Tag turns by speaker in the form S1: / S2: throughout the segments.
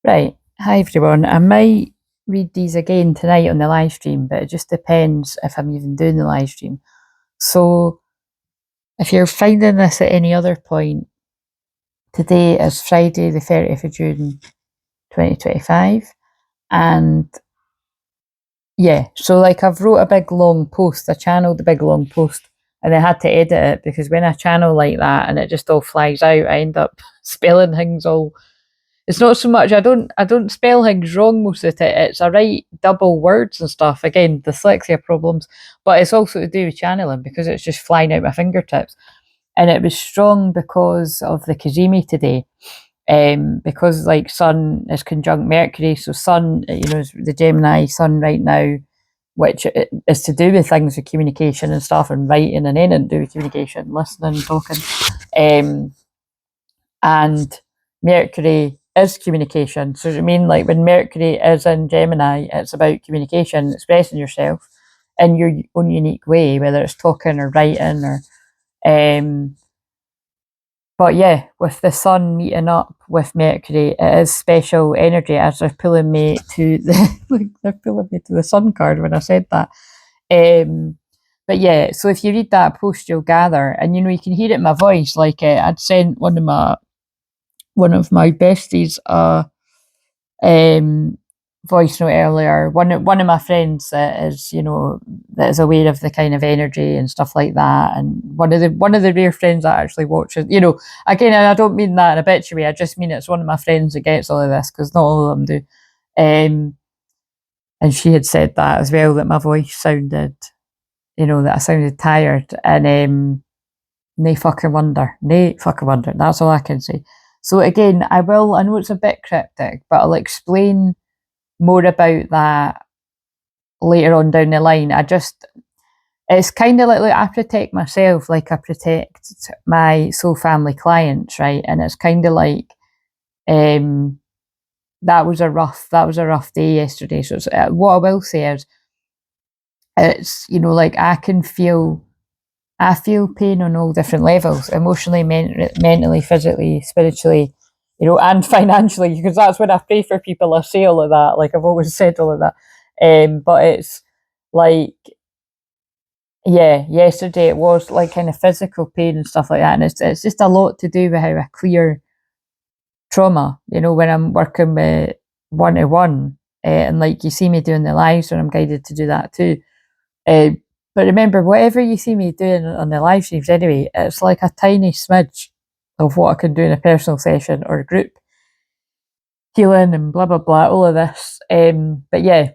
S1: Right. Hi everyone. I might read these again tonight on the live stream, but it just depends if I'm even doing the live stream. So if you're finding this at any other point, today is Friday the 30th of June 2025. And yeah, so like I've wrote a big long post, I channeled a big long post and I had to edit it because when I channel like that and it just all flies out, I end up spelling things all. It's not so much I don't spell things wrong most of the time. It's I write double words and stuff. Again, dyslexia problems, but it's also to do with channeling because it's just flying out my fingertips. And it was strong because of the Kazemi today. Because like Sun is conjunct Mercury, so Sun, is the Gemini Sun right now, which is to do with things with communication and stuff and writing and anything to do with communication, listening, talking. Um, and Mercury is communication. So I mean, like when Mercury is in Gemini, it's about communication, expressing yourself in your own unique way, whether it's talking or writing or. Um, but yeah, with the Sun meeting up with Mercury, it is special energy as they're pulling me to the Sun card when I said that. But yeah, so if you read that post, you'll gather, and you can hear it in my voice. Like I'd sent one of my besties um, voice note earlier. One of my friends that is aware of the kind of energy and stuff like that, and one of the rare friends that actually watches. Again, and I don't mean that in a bitchy way. I just mean it's one of my friends that gets all of this because not all of them do. And she had said that as well, that my voice sounded, that I sounded tired, and nae fucking wonder. Nae fucking wonder. That's all I can say. So again, I know it's a bit cryptic, but I'll explain more about that later on down the line. It's kind of like I protect myself like I protect my soul family clients, right? And it's kind of like, um, that was a rough day yesterday. So what I will say is, it's, like I feel pain on all different levels, emotionally, mentally, physically, spiritually, and financially, because that's when I pray for people. I say all of that, like I've always said all of that. But it's like, yeah, yesterday it was like kind of physical pain and stuff like that, and it's just a lot to do with how I clear trauma. When I'm working with one to one, and like you see me doing the lives, and I'm guided to do that too. Uh, but remember, whatever you see me doing on the live streams anyway, it's like a tiny smidge of what I can do in a personal session or a group healing and blah, blah, blah, all of this. But yeah,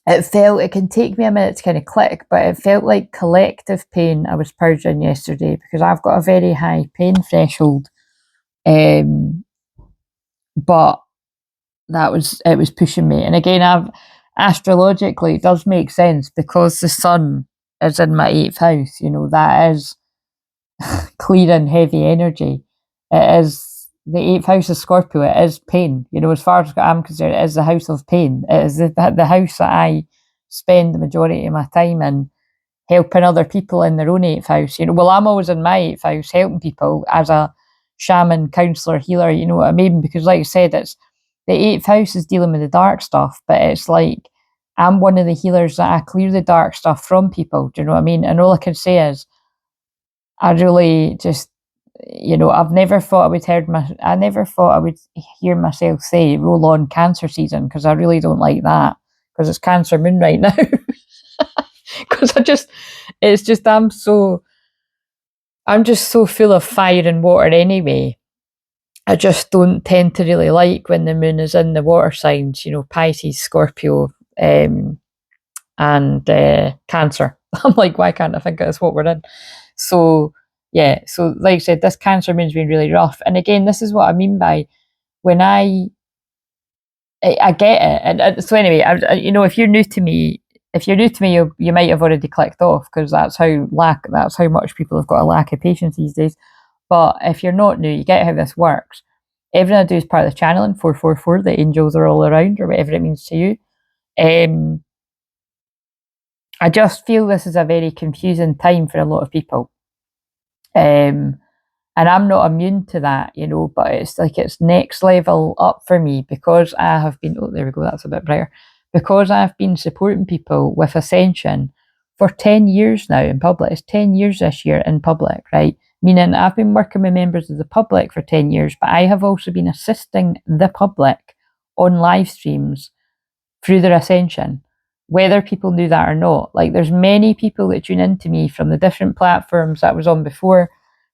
S1: it can take me a minute to kind of click, but it felt like collective pain I was purging yesterday because I've got a very high pain threshold. But it was pushing me. And again, astrologically, it does make sense because the sun is in my eighth house. That is clear and heavy energy. It is the eighth house of Scorpio. It is pain. As far as I'm concerned, it is the house of pain. It is the house that I spend the majority of my time in, helping other people in their own eighth house. Well, I'm always in my eighth house helping people as a shaman, counselor, healer. You know what I mean? Because, like I said, it's the eighth house is dealing with the dark stuff, but it's like I'm one of the healers that I clear the dark stuff from people. Do you know what I mean? And all I can say is, I really just, I've never thought I never thought I would hear myself say roll on cancer season, because I really don't like that, because it's Cancer moon right now. Because it's just, I'm just so full of fire and water anyway. I just don't tend to really like when the moon is in the water signs, Pisces, Scorpio, and Cancer. I'm like, why can't I think that's what we're in? So yeah, so like I said, this Cancer moon's been really rough. And again, this is what I mean by when I get it. And so anyway, if you're new to me, you might have already clicked off, because that's how much people have got a lack of patience these days. But if you're not new, you get how this works. Everything I do is part of the channeling 444. The angels are all around, or whatever it means to you. I just feel this is a very confusing time for a lot of people. And I'm not immune to that, you know, but it's like it's next level up for me because I have been, oh, there we go, that's a bit brighter. Because I've been supporting people with Ascension for 10 years now in public. It's 10 years this year in public, right? Meaning I've been working with members of the public for 10 years, but I have also been assisting the public on live streams through their Ascension, whether people knew that or not. Like there's many people that tune into me from the different platforms that I was on before.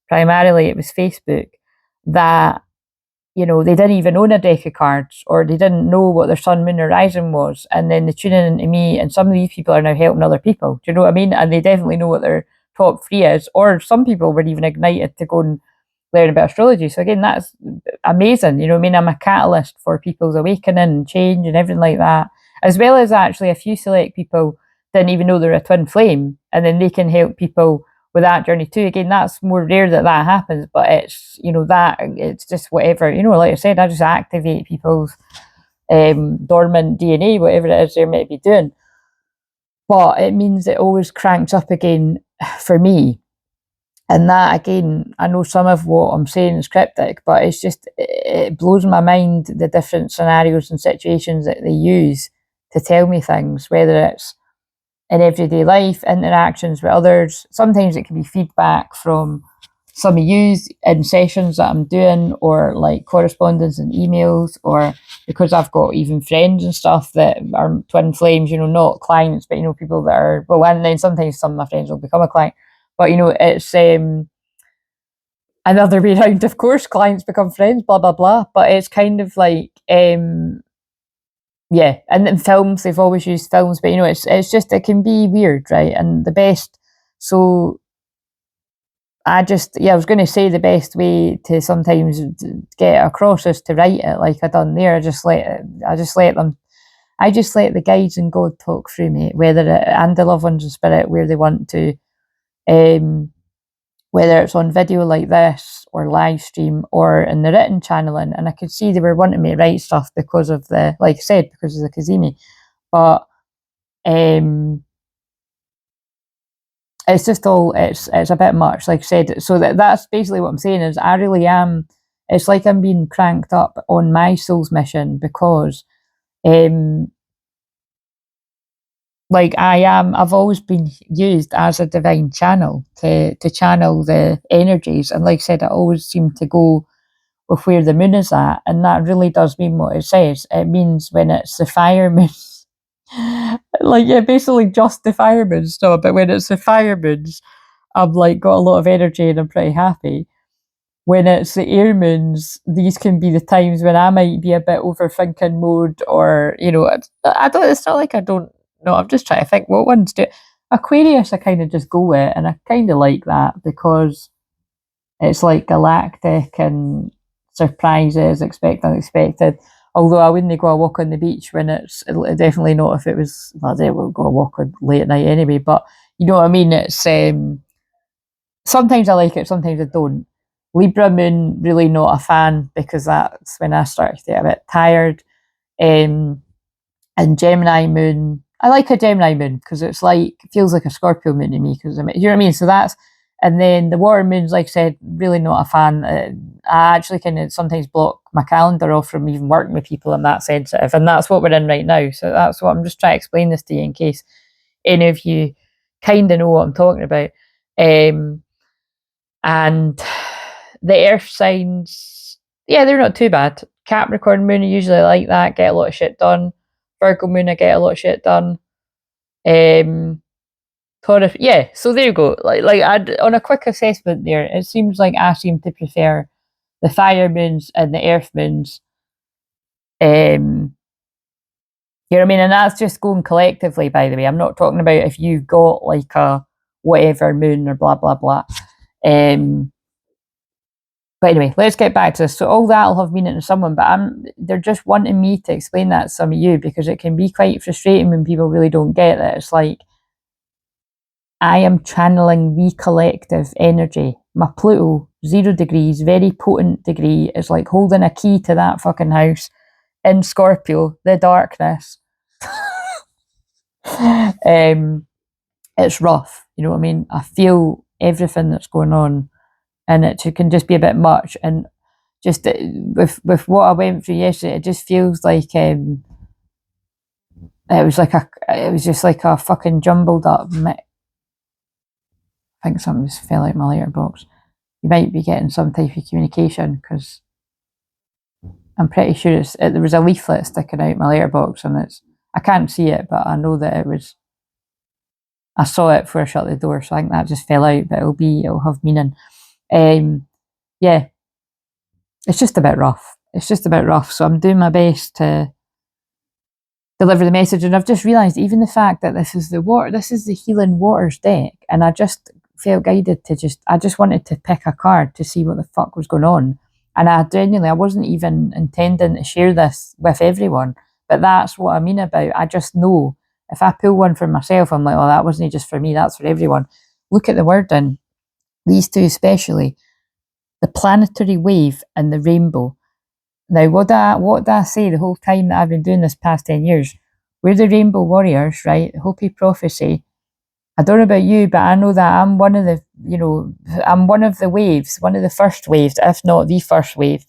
S1: Primarily it was Facebook, that, you know, they didn't even own a deck of cards, or they didn't know what their sun, moon, or rising was, and then they tune in into me, and some of these people are now helping other people. Do you know what I mean? And they definitely know what their top three is, or some people were even ignited to go and learn about astrology. So again, that's amazing. You know what I mean? I'm a catalyst for people's awakening and change and everything like that, as well as actually a few select people didn't even know they're a twin flame, and then they can help people with that journey too. Again, that's more rare that that happens, but it's, you know, that it's just whatever, you know, like I said, I just activate people's dormant DNA, whatever it is they might be doing. But it means it always cranks up again for me. And that, again, I know some of what I'm saying is cryptic, but it's just, it blows my mind the different scenarios and situations that they use to tell me things, whether it's in everyday life, interactions with others. Sometimes it can be feedback from some of you in sessions that I'm doing, or like correspondence and emails, or because I've got even friends and stuff that are twin flames, you know, not clients, but, you know, people that are, well, and then sometimes some of my friends will become a client. But, you know, it's another way around, of course, clients become friends, blah, blah, blah. But it's kind of like, yeah, and in films, they've always used films, but, you know, it's just, it can be weird, right? And the best, so I just, yeah, I was going to say the best way to sometimes get it across is to write it like I done there. I just let the guides and God talk through me, whether it, and the loved ones in spirit, where they want to, whether it's on video like this or live stream or in the written channeling. And I could see they were wanting me to write stuff because of the, like I said, because of the Kazemi. But it's just all, it's a bit much, like I said. So that's basically what I'm saying, is I really am, it's like I'm being cranked up on my soul's mission, because like I've always been used as a divine channel to channel the energies, and like I said, I always seem to go with where the moon is at, and that really does mean what it says. It means when it's the fire moon, like, yeah, basically just the fire moons, no, but when it's the fire moons, I'm like got a lot of energy and I'm pretty happy. When it's the air moons, these can be the times when I might be a bit overthinking mode, or, you know, I don't, it's not like I don't know, I'm just trying to think what ones do. Aquarius, I kind of just go with, and I kind of like that because it's like galactic and surprises, expect unexpected. Although I wouldn't go a walk on the beach when it's definitely not if it was, well, I will go a walk on late at night anyway, but you know what I mean? It's sometimes I like it, sometimes I don't. Libra moon, really not a fan, because that's when I start to get a bit tired. And Gemini moon, I like a Gemini moon because it's like, it feels like a Scorpio moon to me, because you know what I mean. So that's, and then the water moons, like I said, really not a fan. I actually can sometimes block my calendar off from even working with people. I'm that sensitive, and that's what we're in right now. So that's what I'm just trying to explain this to you in case any of you kind of know what I'm talking about. And the earth signs, yeah, they're not too bad. Capricorn moon, I usually like that, get a lot of shit done. Virgo moon, I get a lot of shit done. Taurus, yeah, so there you go. Like on a quick assessment there, it seems like I seem to prefer the fire moons and the earth moons. You know what I mean? And that's just going collectively, by the way. I'm not talking about if you've got like a whatever moon or blah blah blah. But anyway, let's get back to this. So all that'll have meaning to someone, but they're just wanting me to explain that to some of you, because it can be quite frustrating when people really don't get it. It's like, I am channeling the collective energy. My Pluto, 0 degrees, very potent degree, is like holding a key to that fucking house in Scorpio, the darkness. It's rough, you know what I mean? I feel everything that's going on. and it can just be a bit much. And just with what I went through yesterday, it just feels like it was just like a fucking jumbled up mix. I think something just fell out my letterbox. You might be getting some type of communication, because I'm pretty sure there was a leaflet sticking out my letterbox, and I can't see it, but I know that it was. I saw it before I shut the door, so I think that just fell out, but it'll have meaning. Yeah, it's just a bit rough. It's just a bit rough. So I'm doing my best to deliver the message, and I've just realised even the fact that this is the Healing Waters deck, and I just felt guided I just wanted to pick a card to see what the fuck was going on. And I wasn't even intending to share this with everyone, but that's what I mean about, I just know if I pull one for myself, I'm like, oh, that wasn't just for me, that's for everyone. Look at the wording, these two especially, the planetary wave and the rainbow. Now, what did I say the whole time that I've been doing this past 10 years? We're the Rainbow Warriors, right? Hopi Prophecy. I don't know about you, but I know that I'm one of the waves, one of the first waves, if not the first wave,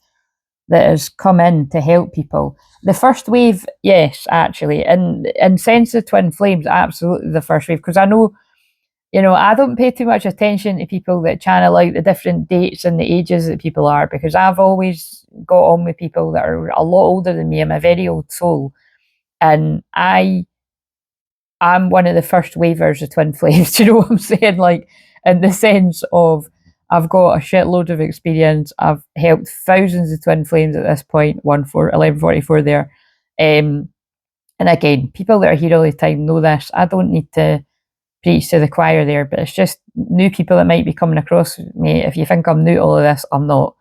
S1: that has come in to help people. The first wave, yes, actually. And Sense of Twin Flames, absolutely the first wave. Because I know, I don't pay too much attention to people that channel out the different dates and the ages that people are, because I've always got on with people that are a lot older than me. I'm a very old soul. And I'm one of the first wavers of Twin Flames. Do you know what I'm saying? Like, in the sense of, I've got a shitload of experience. I've helped thousands of Twin Flames at this point, 1144 there. And again, people that are here all the time know this. I don't need to preach to the choir there, but it's just new people that might be coming across me. If you think I'm new to all of this, I'm not.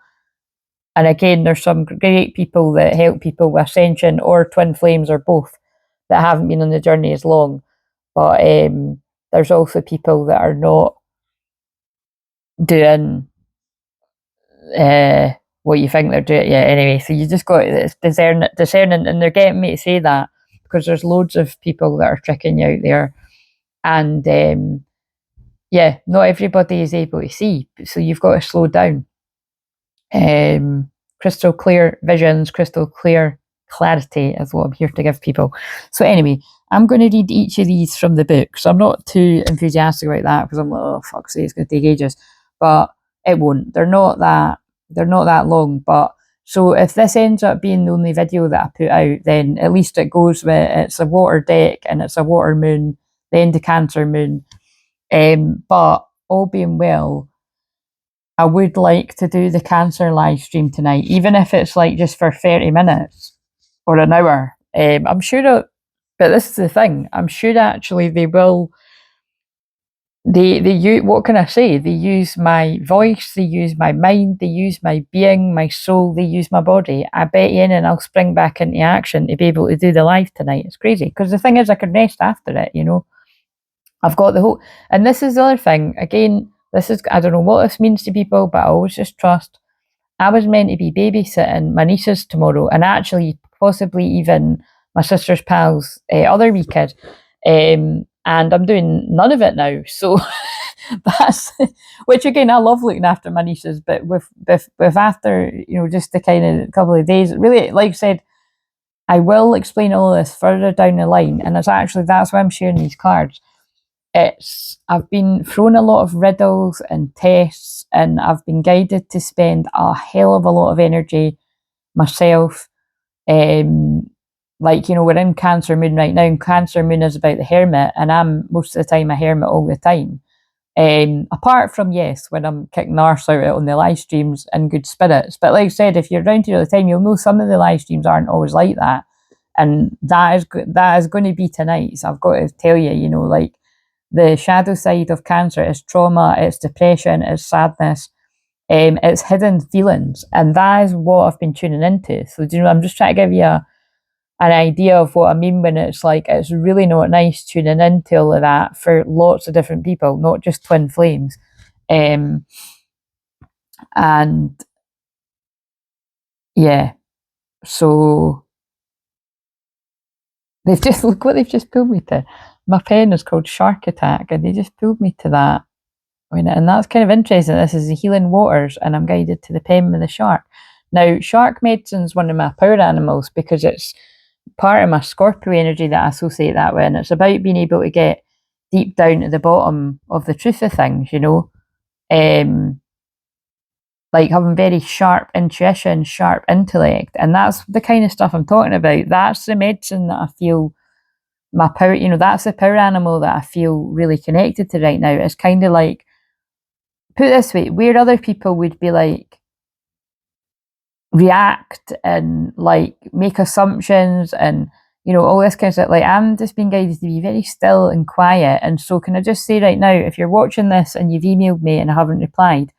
S1: And again, there's some great people that help people with Ascension or Twin Flames or both that haven't been on the journey as long. But there's also people that are not doing what you think they're doing. Yeah, anyway, so you just got it's discerning, and they're getting me to say that because there's loads of people that are tricking you out there. And yeah, not everybody is able to see, so you've got to slow down. Crystal clear visions, crystal clear clarity is what I'm here to give people. So anyway, I'm going to read each of these from the book. So I'm not too enthusiastic about that, because I'm like, oh fuck's sake, it's going to take ages. But it won't. They're not that long. But so if this ends up being the only video that I put out, then at least it goes with, it's a water deck and it's a water moon, the end of Cancer moon. But all being well, I would like to do the Cancer live stream tonight, even if it's like just for 30 minutes or an hour. I'm sure, but this is the thing, I'm sure actually they will. What can I say? They use my voice, they use my mind, they use my being, my soul, they use my body. I bet you in, and I'll spring back into action to be able to do the live tonight. It's crazy, because the thing is, I can rest after it, I've got the whole, and this is the other thing. Again, I don't know what this means to people, but I always just trust. I was meant to be babysitting my nieces tomorrow, and actually possibly even my sister's pal's other wee kid. And I'm doing none of it now. So that's, which again, I love looking after my nieces, but with after, just the kind of couple of days, really, like I said, I will explain all of this further down the line. And that's why I'm sharing these cards. I've been thrown a lot of riddles and tests, and I've been guided to spend a hell of a lot of energy myself. We're in Cancer moon right now, and Cancer moon is about the hermit, and I'm most of the time a hermit all the time. Apart from, yes, when I'm kicking arse out on the live streams in good spirits. But like I said, if you're around here all the time, you'll know some of the live streams aren't always like that. And that is going to be tonight. So I've got to tell you, the shadow side of Cancer is trauma, it's depression, it's sadness, it's hidden feelings, and that is what I've been tuning into. So I'm just trying to give you an idea of what I mean when it's like, it's really not nice tuning into all of that for lots of different people, not just Twin Flames. And yeah, so look what they've just pulled me to. My pen is called Shark Attack, and they just pulled me to that. And that's kind of interesting. This is the healing waters, and I'm guided to the pen of the shark. Now, shark medicine's one of my power animals because it's part of my Scorpio energy that I associate that with, and it's about being able to get deep down to the bottom of the truth of things, like having very sharp intuition, sharp intellect, and that's the kind of stuff I'm talking about. That's the medicine that I feel my power, that's the power animal that I feel really connected to right now. It's kind of like, put it this way, where other people would be like, react and like make assumptions and all this kind of stuff, like I'm just being guided to be very still and quiet. And so can I just say right now, if you're watching this and you've emailed me and I haven't replied,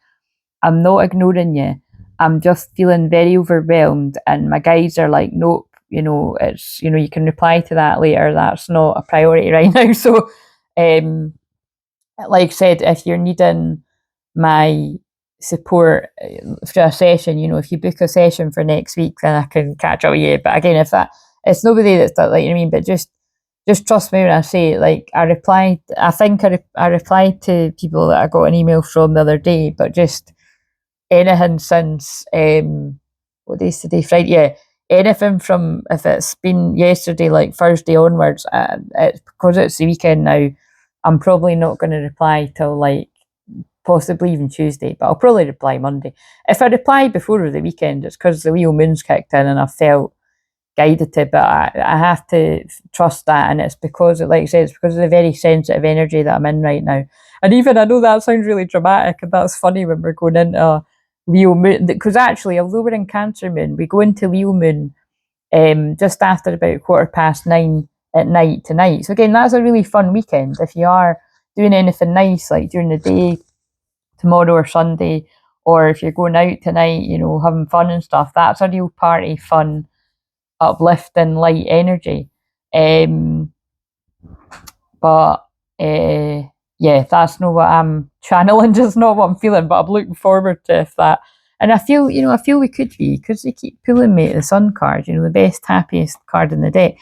S1: I'm not ignoring you. I'm just feeling very overwhelmed, and my guides are like, nope, it's you can reply to that later. That's not a priority right now. So like I said, if you're needing my support for a session, if you book a session for next week, then I can catch up with you. But again, if that, it's nobody that's that, like, but just trust me when I say, like, I replied, I think I replied to people that I got an email from the other day, but just anything since what day is today, Friday, yeah, anything from, if it's been yesterday, like Thursday onwards, it's because it's the weekend now, I'm probably not going to reply till like possibly even Tuesday, but I'll probably reply Monday. If I reply before the weekend, it's because the Leo moon's kicked in and I felt guided to, but I have to trust that, and it's because, like I said, it's because of the very sensitive energy that I'm in right now. And even, I know that sounds really dramatic, and that's funny when we're going into Leo moon, because actually, although we're in Cancer moon, we go into Leo moon just after about 9:15 at night tonight. So again, that's a really fun weekend. If you are doing anything nice, like during the day, tomorrow or Sunday, or if you're going out tonight, having fun and stuff, that's a real party, fun, uplifting, light energy. But yeah, that's not what I'm channeling, just not what I'm feeling, but I'm looking forward to if that. And I feel, we could be, because they keep pulling me the Sun card, the best, happiest card in the deck.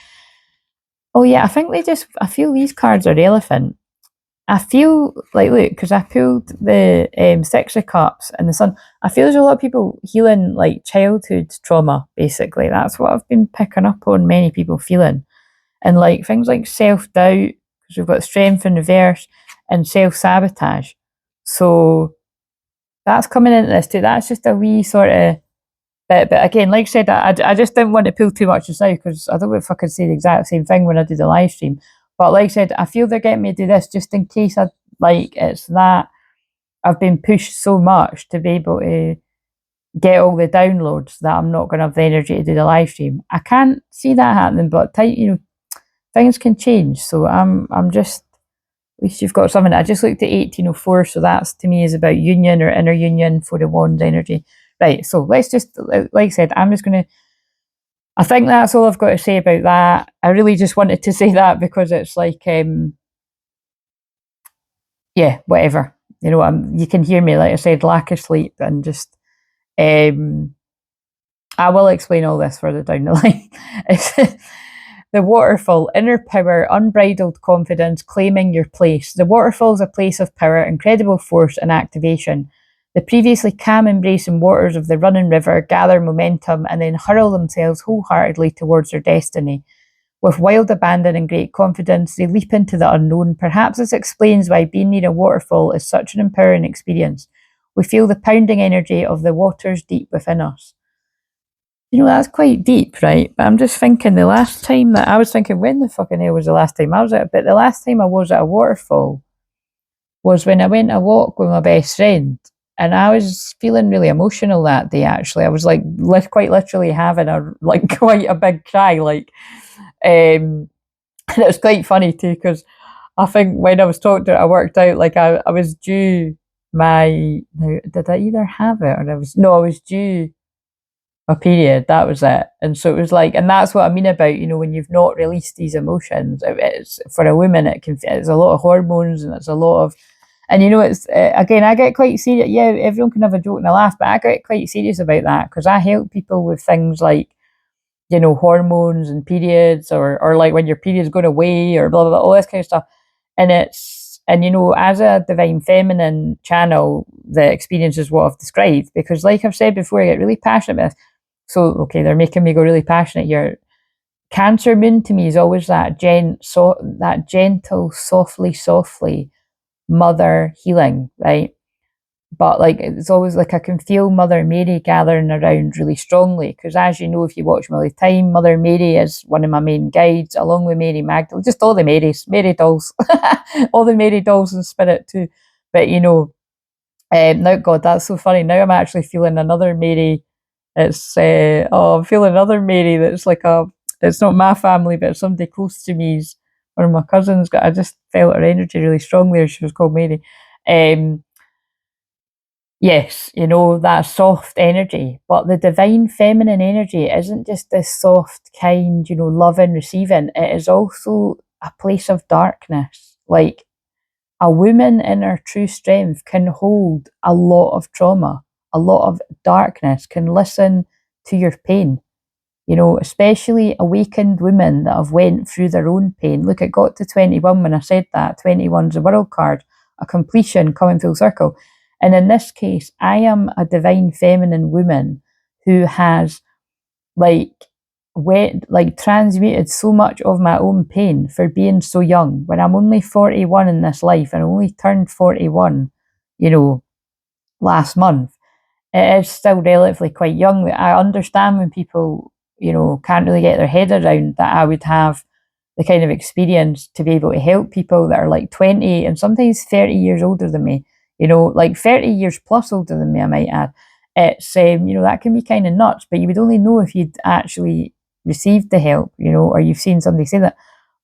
S1: Oh yeah, I think I feel these cards are relevant. I feel like, look, because I pulled the Six of Cups and the Sun, I feel there's a lot of people healing like childhood trauma, basically. That's what I've been picking up on many people feeling. And like things like self-doubt, because we've got Strength in reverse, and self-sabotage. So that's coming into this too. That's just a wee sort of bit. But again, like I said, I just didn't want to pull too much just now, because I don't know if I could say the exact same thing when I do the live stream. But like I said, I feel they're getting me to do this just in case it's that I've been pushed so much to be able to get all the downloads that I'm not going to have the energy to do the live stream. I can't see that happening, but things can change. So I'm just, at least you've got something. I just looked at 1804, so that's to me is about union or inner union for the wand energy. Right, so let's just, like I said, I'm just going to, I think that's all I've got to say about that. I really just wanted to say that because it's like, yeah, whatever. You can hear me, like I said, lack of sleep, and just, I will explain all this further down the line. The waterfall, inner power, unbridled confidence, claiming your place. The waterfall is a place of power, incredible force and activation. The previously calm, embracing waters of the running river gather momentum and then hurl themselves wholeheartedly towards their destiny. With wild abandon and great confidence, they leap into the unknown. Perhaps this explains why being near a waterfall is such an empowering experience. We feel the pounding energy of the waters deep within us. That's quite deep, right? But I'm just thinking the last time that I was thinking, when the fucking hell was the last time I was at? But the last time I was at a waterfall was when I went a walk with my best friend, and I was feeling really emotional that day. Actually, I was like quite literally having quite a big cry, and it was quite funny too, because I think when I was talking to her, I worked out like I was due did I either have it or I was due a period. That was it. And so it was like, and that's what I mean about, when you've not released these emotions, it's for a woman, it's a lot of hormones, and it's a lot of, and it's, again, I get quite serious. Yeah, everyone can have a joke and a laugh, but I get quite serious about that, because I help people with things like, hormones and periods, or like when your period's going away, or blah, blah, blah, all this kind of stuff. And it's and as a divine feminine channel, the experience is what I've described, because like I've said before, I get really passionate about this. So okay, they're making me go really passionate here. Cancer moon to me is always that gentle, softly mother healing, right? But like it's always like I can feel Mother Mary gathering around really strongly, because as you know, if you watch me all the time, Mother Mary is one of my main guides, along with Mary Magdalene, just all the Mary dolls, all the Mary dolls in spirit too. But now God, that's so funny. Now I'm actually feeling another Mary. I'm feeling another Mary that's like it's not my family, but it's somebody close to me's one of my cousins. I just felt her energy really strongly. She was called Mary. Yes, that soft energy, but the divine feminine energy isn't just this soft, kind, loving, receiving. It is also a place of darkness. Like a woman in her true strength can hold a lot of trauma, a lot of darkness, can listen to your pain. Especially awakened women that have went through their own pain. Look, it got to 21 when I said that. 21's a world card, a completion coming full circle. And in this case, I am a divine feminine woman who has transmuted so much of my own pain for being so young. When I'm only 41 in this life, and I only turned 41, last month, it is still relatively quite young. I understand when people, can't really get their head around that I would have the kind of experience to be able to help people that are like 20 and sometimes 30 years older than me, like 30 years plus older than me, I might add. It's, that can be kind of nuts, but you would only know if you'd actually received the help, or you've seen somebody say that.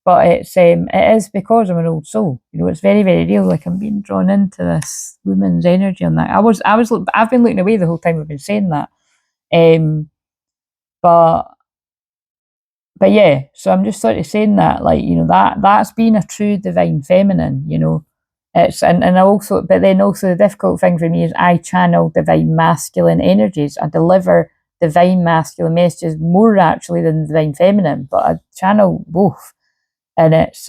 S1: But it is because I'm an old soul. It's very, very real. Like I'm being drawn into this woman's energy on that. I've been looking away the whole time I've been saying that. But yeah, so I'm just sort of saying that, like, that's been a true divine feminine, It's and also, but then also the difficult thing for me is I channel divine masculine energies. I deliver divine masculine messages more actually than divine feminine, but I channel both. And it's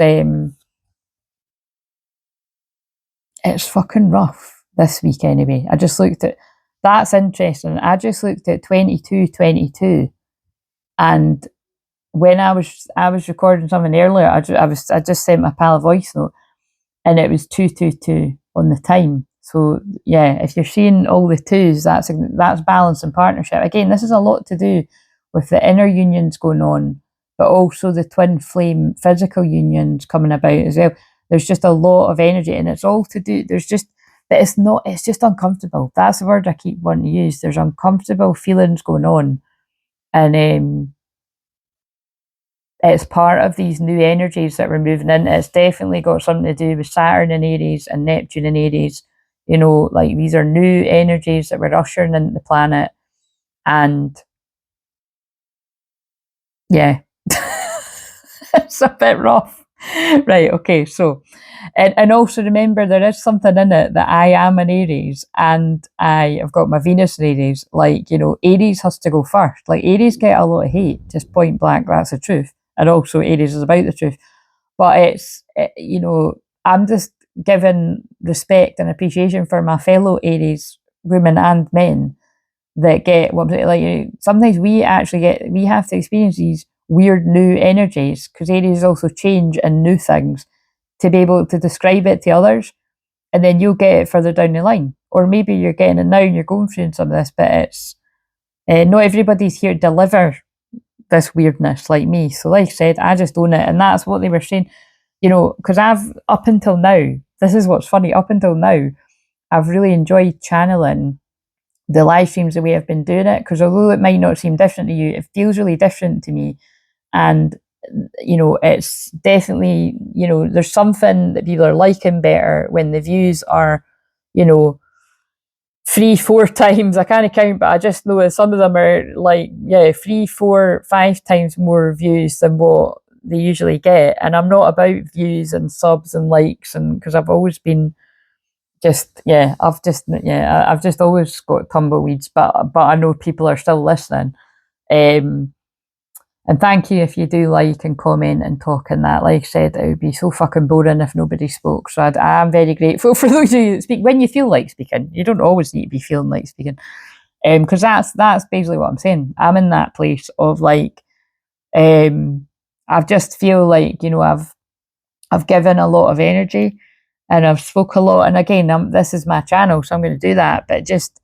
S1: fucking rough this week anyway. I just looked at, that's interesting. I just looked at 2222, and when I was recording something earlier, I just sent my pal a voice note, and it was 222 on the time. So yeah, if you're seeing all the twos, that's balance and partnership. Again, this is a lot to do with the inner unions going on, but also the twin flame physical unions coming about as well. There's just a lot of energy, and it's all to do. But it's just uncomfortable. That's the word I keep wanting to use. There's uncomfortable feelings going on, and it's part of these new energies that we're moving in. It's definitely got something to do with Saturn in Aries and Neptune in Aries. Like these are new energies that we're ushering into the planet. And yeah, it's a bit rough. Right, okay, so and also remember there is something in it that I am an Aries, and I have got my Venus in Aries. Like, Aries has to go first. Like Aries get a lot of hate, just point blank, that's the truth. And also Aries is about the truth. But I'm just giving respect and appreciation for my fellow Aries women and men that get what like sometimes we have to experience these weird new energies, because Aries also change and new things, to be able to describe it to others, and then you'll get it further down the line, or maybe you're getting it now and you're going through some of this, but it's not everybody's here to deliver this weirdness like me. So like I said, I just own it, and that's what they were saying, because I've, up until now, this is what's funny, up until now I've really enjoyed channeling the live streams the way I've been doing it, because although it might not seem different to you, it feels really different to me. And it's definitely, there's something that people are liking better when the views are, 3-4 times, I can't count, but I just know that some of them are like, 3-4-5 times more views than what they usually get. And I'm not about views and subs and likes, and because I've always been I've just always got tumbleweeds, but I know people are still listening. And And thank you if you do like and comment and talk and that. Like I said, it would be so fucking boring if nobody spoke. So I am very grateful for those of you that speak when you feel like speaking. You don't always need to be feeling like speaking. Because that's basically what I'm saying. I'm in that place of like, I just feel like, you know, I've given a lot of energy and I've spoke a lot. And again, this is my channel, so I'm going to do that. But just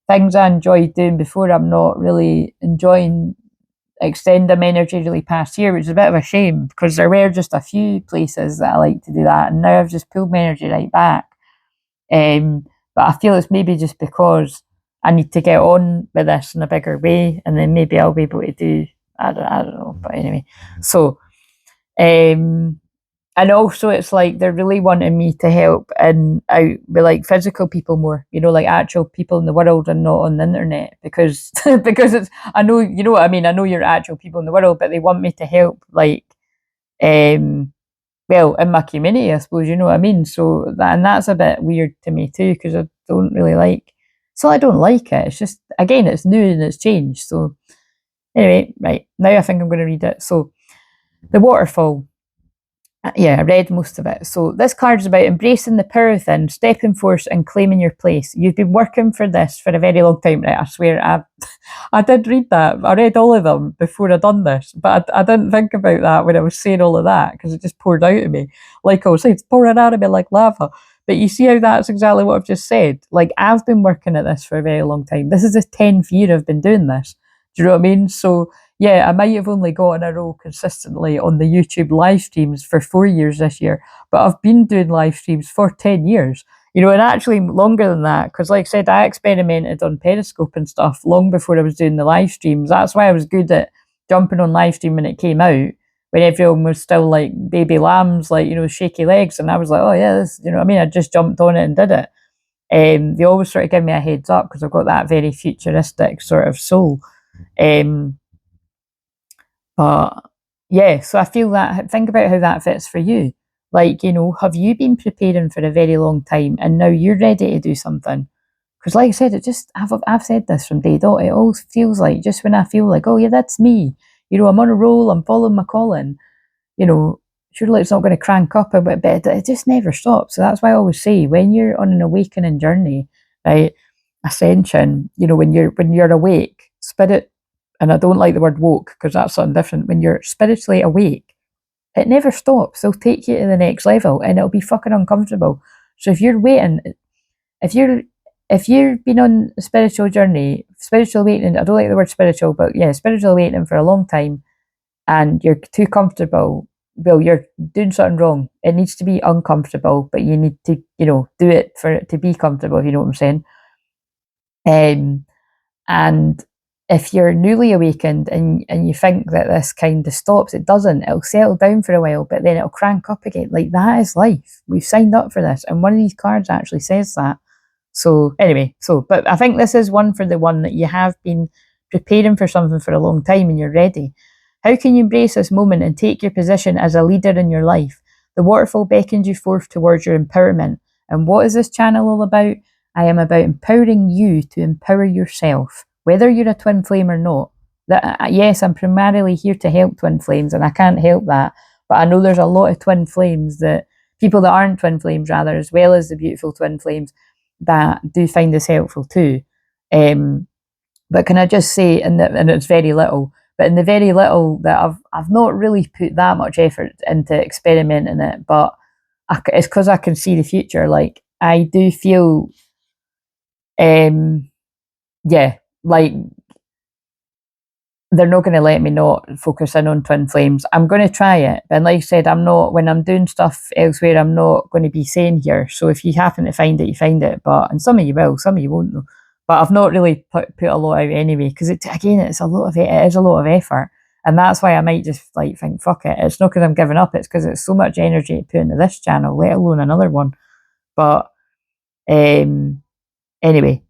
S1: things I enjoyed doing before, I'm not really enjoying extend them energy really past here, which is a bit of a shame because there were just a few places that I like to do that, and now I've just pulled my energy right back. But I feel it's maybe just because I need to get on with this in a bigger way, and then maybe I'll be able to do. I don't know, but anyway. So, and also it's like they're really wanting me to help and out with like physical people more, you know, like actual people in the world and not on the internet because because it's I know you know what I mean. I know you're actual people in the world, but they want me to help like well in my community, I suppose, you know what I mean. So that's a bit weird to me too because I don't really like. So I don't like it. It's just again it's new and it's changed. So anyway, right now I think I'm going to read it. So the waterfall. Yeah, I read most of it. So this card is about embracing the power within, stepping forth and claiming your place. You've been working for this for a very long time, right? I swear, I did read that. I read all of them before I done this, but I didn't think about that when I was saying all of that because it just poured out of me. Like I was saying, it's pouring out of me like lava. But you see how that's exactly what I've just said. Like I've been working at this for a very long time. This is the 10th year I've been doing this. Do you know what I mean? So yeah, I might have only gotten a role consistently on the YouTube live streams for 4 years this year, but I've been doing live streams for 10 years, you know, and actually longer than that, because like I said, I experimented on Periscope and stuff long before I was doing the live streams. That's why I was good at jumping on live stream when it came out, when everyone was still like baby lambs, like, you know, shaky legs. And I was like, oh yeah, this, you know what I mean? I just jumped on it and did it. They always sort of give me a heads up because I've got that very futuristic sort of soul. But yeah, so I feel that think about how that fits for you. Like, you know, have you been preparing for a very long time and now you're ready to do something? Because like I said, it just I've said this from day dot. It always feels like just when I feel like, oh yeah, that's me. You know, I'm on a roll, I'm following my calling, you know, surely it's not going to crank up a bit, but it just never stops. So that's why I always say when you're on an awakening journey, right? Ascension, you know, when you're awake, spirit, and I don't like the word woke because that's something different. When you're spiritually awake, it never stops. They'll take you to the next level and it'll be fucking uncomfortable. So if you're waiting, if you're if you've been on a spiritual journey, spiritual awakening, I don't like the word spiritual, but yeah, spiritual awakening for a long time and you're too comfortable, well, you're doing something wrong. It needs to be uncomfortable, but you need to, you know, do it for it to be comfortable, if you know what I'm saying. And if you're newly awakened and you think that this kind of stops, it doesn't. It'll settle down for a while, but then it'll crank up again. Like that is life. We've signed up for this. And one of these cards actually says that. So anyway, but I think this is one for the one that you have been preparing for something for a long time and you're ready. How can you embrace this moment and take your position as a leader in your life? The waterfall beckons you forth towards your empowerment. And what is this channel all about? I am about empowering you to empower yourself, whether you're a twin flame or not. That yes, I'm primarily here to help twin flames, and I can't help that. But I know there's a lot of twin flames that people that aren't twin flames, rather, as well as the beautiful twin flames, that do find this helpful too. But can I just say, and it's very little, but in the very little that I've not really put that much effort into experimenting it, but it's because I can see the future. Like I do feel, yeah, like they're not going to let me not focus in on twin flames. I'm going to try it, but like I said, I'm not, when I'm doing stuff elsewhere, I'm not going to be saying here. So if you happen to find it, you find it. But and some of you will, some of you won't though. But I've not really put a lot out anyway because it is a lot of effort, and that's why I might just like think fuck it. It's not because I'm giving up. It's because it's so much energy to put into this channel, let alone another one. But anyway.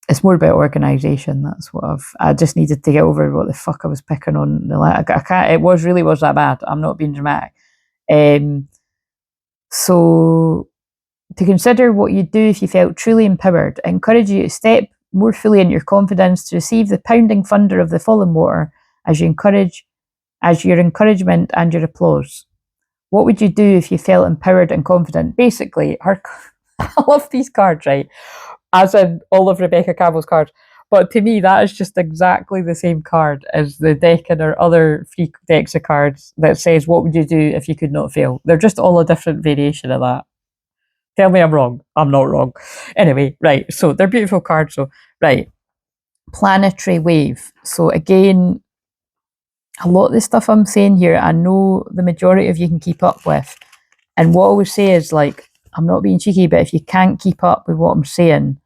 S1: It's more about organisation. That's what I just needed to get over what the fuck I was picking on. I can't. It really was that bad. I'm not being dramatic. So to consider what you'd do if you felt truly empowered, I encourage you to step more fully into your confidence to receive the pounding thunder of the falling water as your encouragement and your applause. What would you do if you felt empowered and confident? Basically, I love these cards, right? As in all of Rebecca Campbell's cards. But to me, that is just exactly the same card as the deck in our other free decks of cards that says, what would you do if you could not fail? They're just all a different variation of that. Tell me I'm wrong. I'm not wrong. Anyway, right. So they're beautiful cards. So, right. Planetary wave. So again, a lot of the stuff I'm saying here, I know the majority of you can keep up with. And what I always say is, like, I'm not being cheeky, but if you can't keep up with what I'm saying,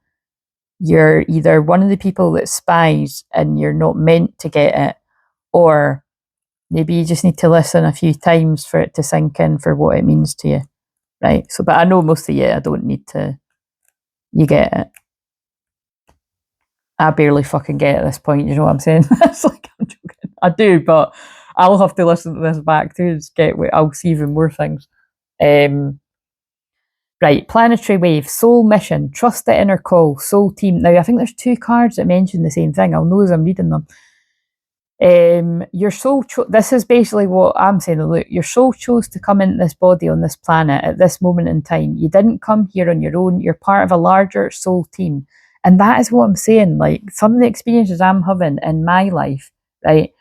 S1: you're either one of the people that spies and you're not meant to get it, or maybe you just need to listen a few times for it to sink in for what it means to you. Right. So, but I know most of you, I don't need to, you get it. I barely fucking get at this point, you know what I'm saying? It's like, I'm joking. I do, but I'll have to listen to this back too and get, I'll see even more things. Right, planetary wave, soul mission, trust the inner call, soul team. Now, I think there's two cards that mention the same thing. I'll know as I'm reading them. Your soul, this is basically what I'm saying. Look, your soul chose to come into this body on this planet at this moment in time. You didn't come here on your own. You're part of a larger soul team. And that is what I'm saying. Like, some of the experiences I'm having in my life, right?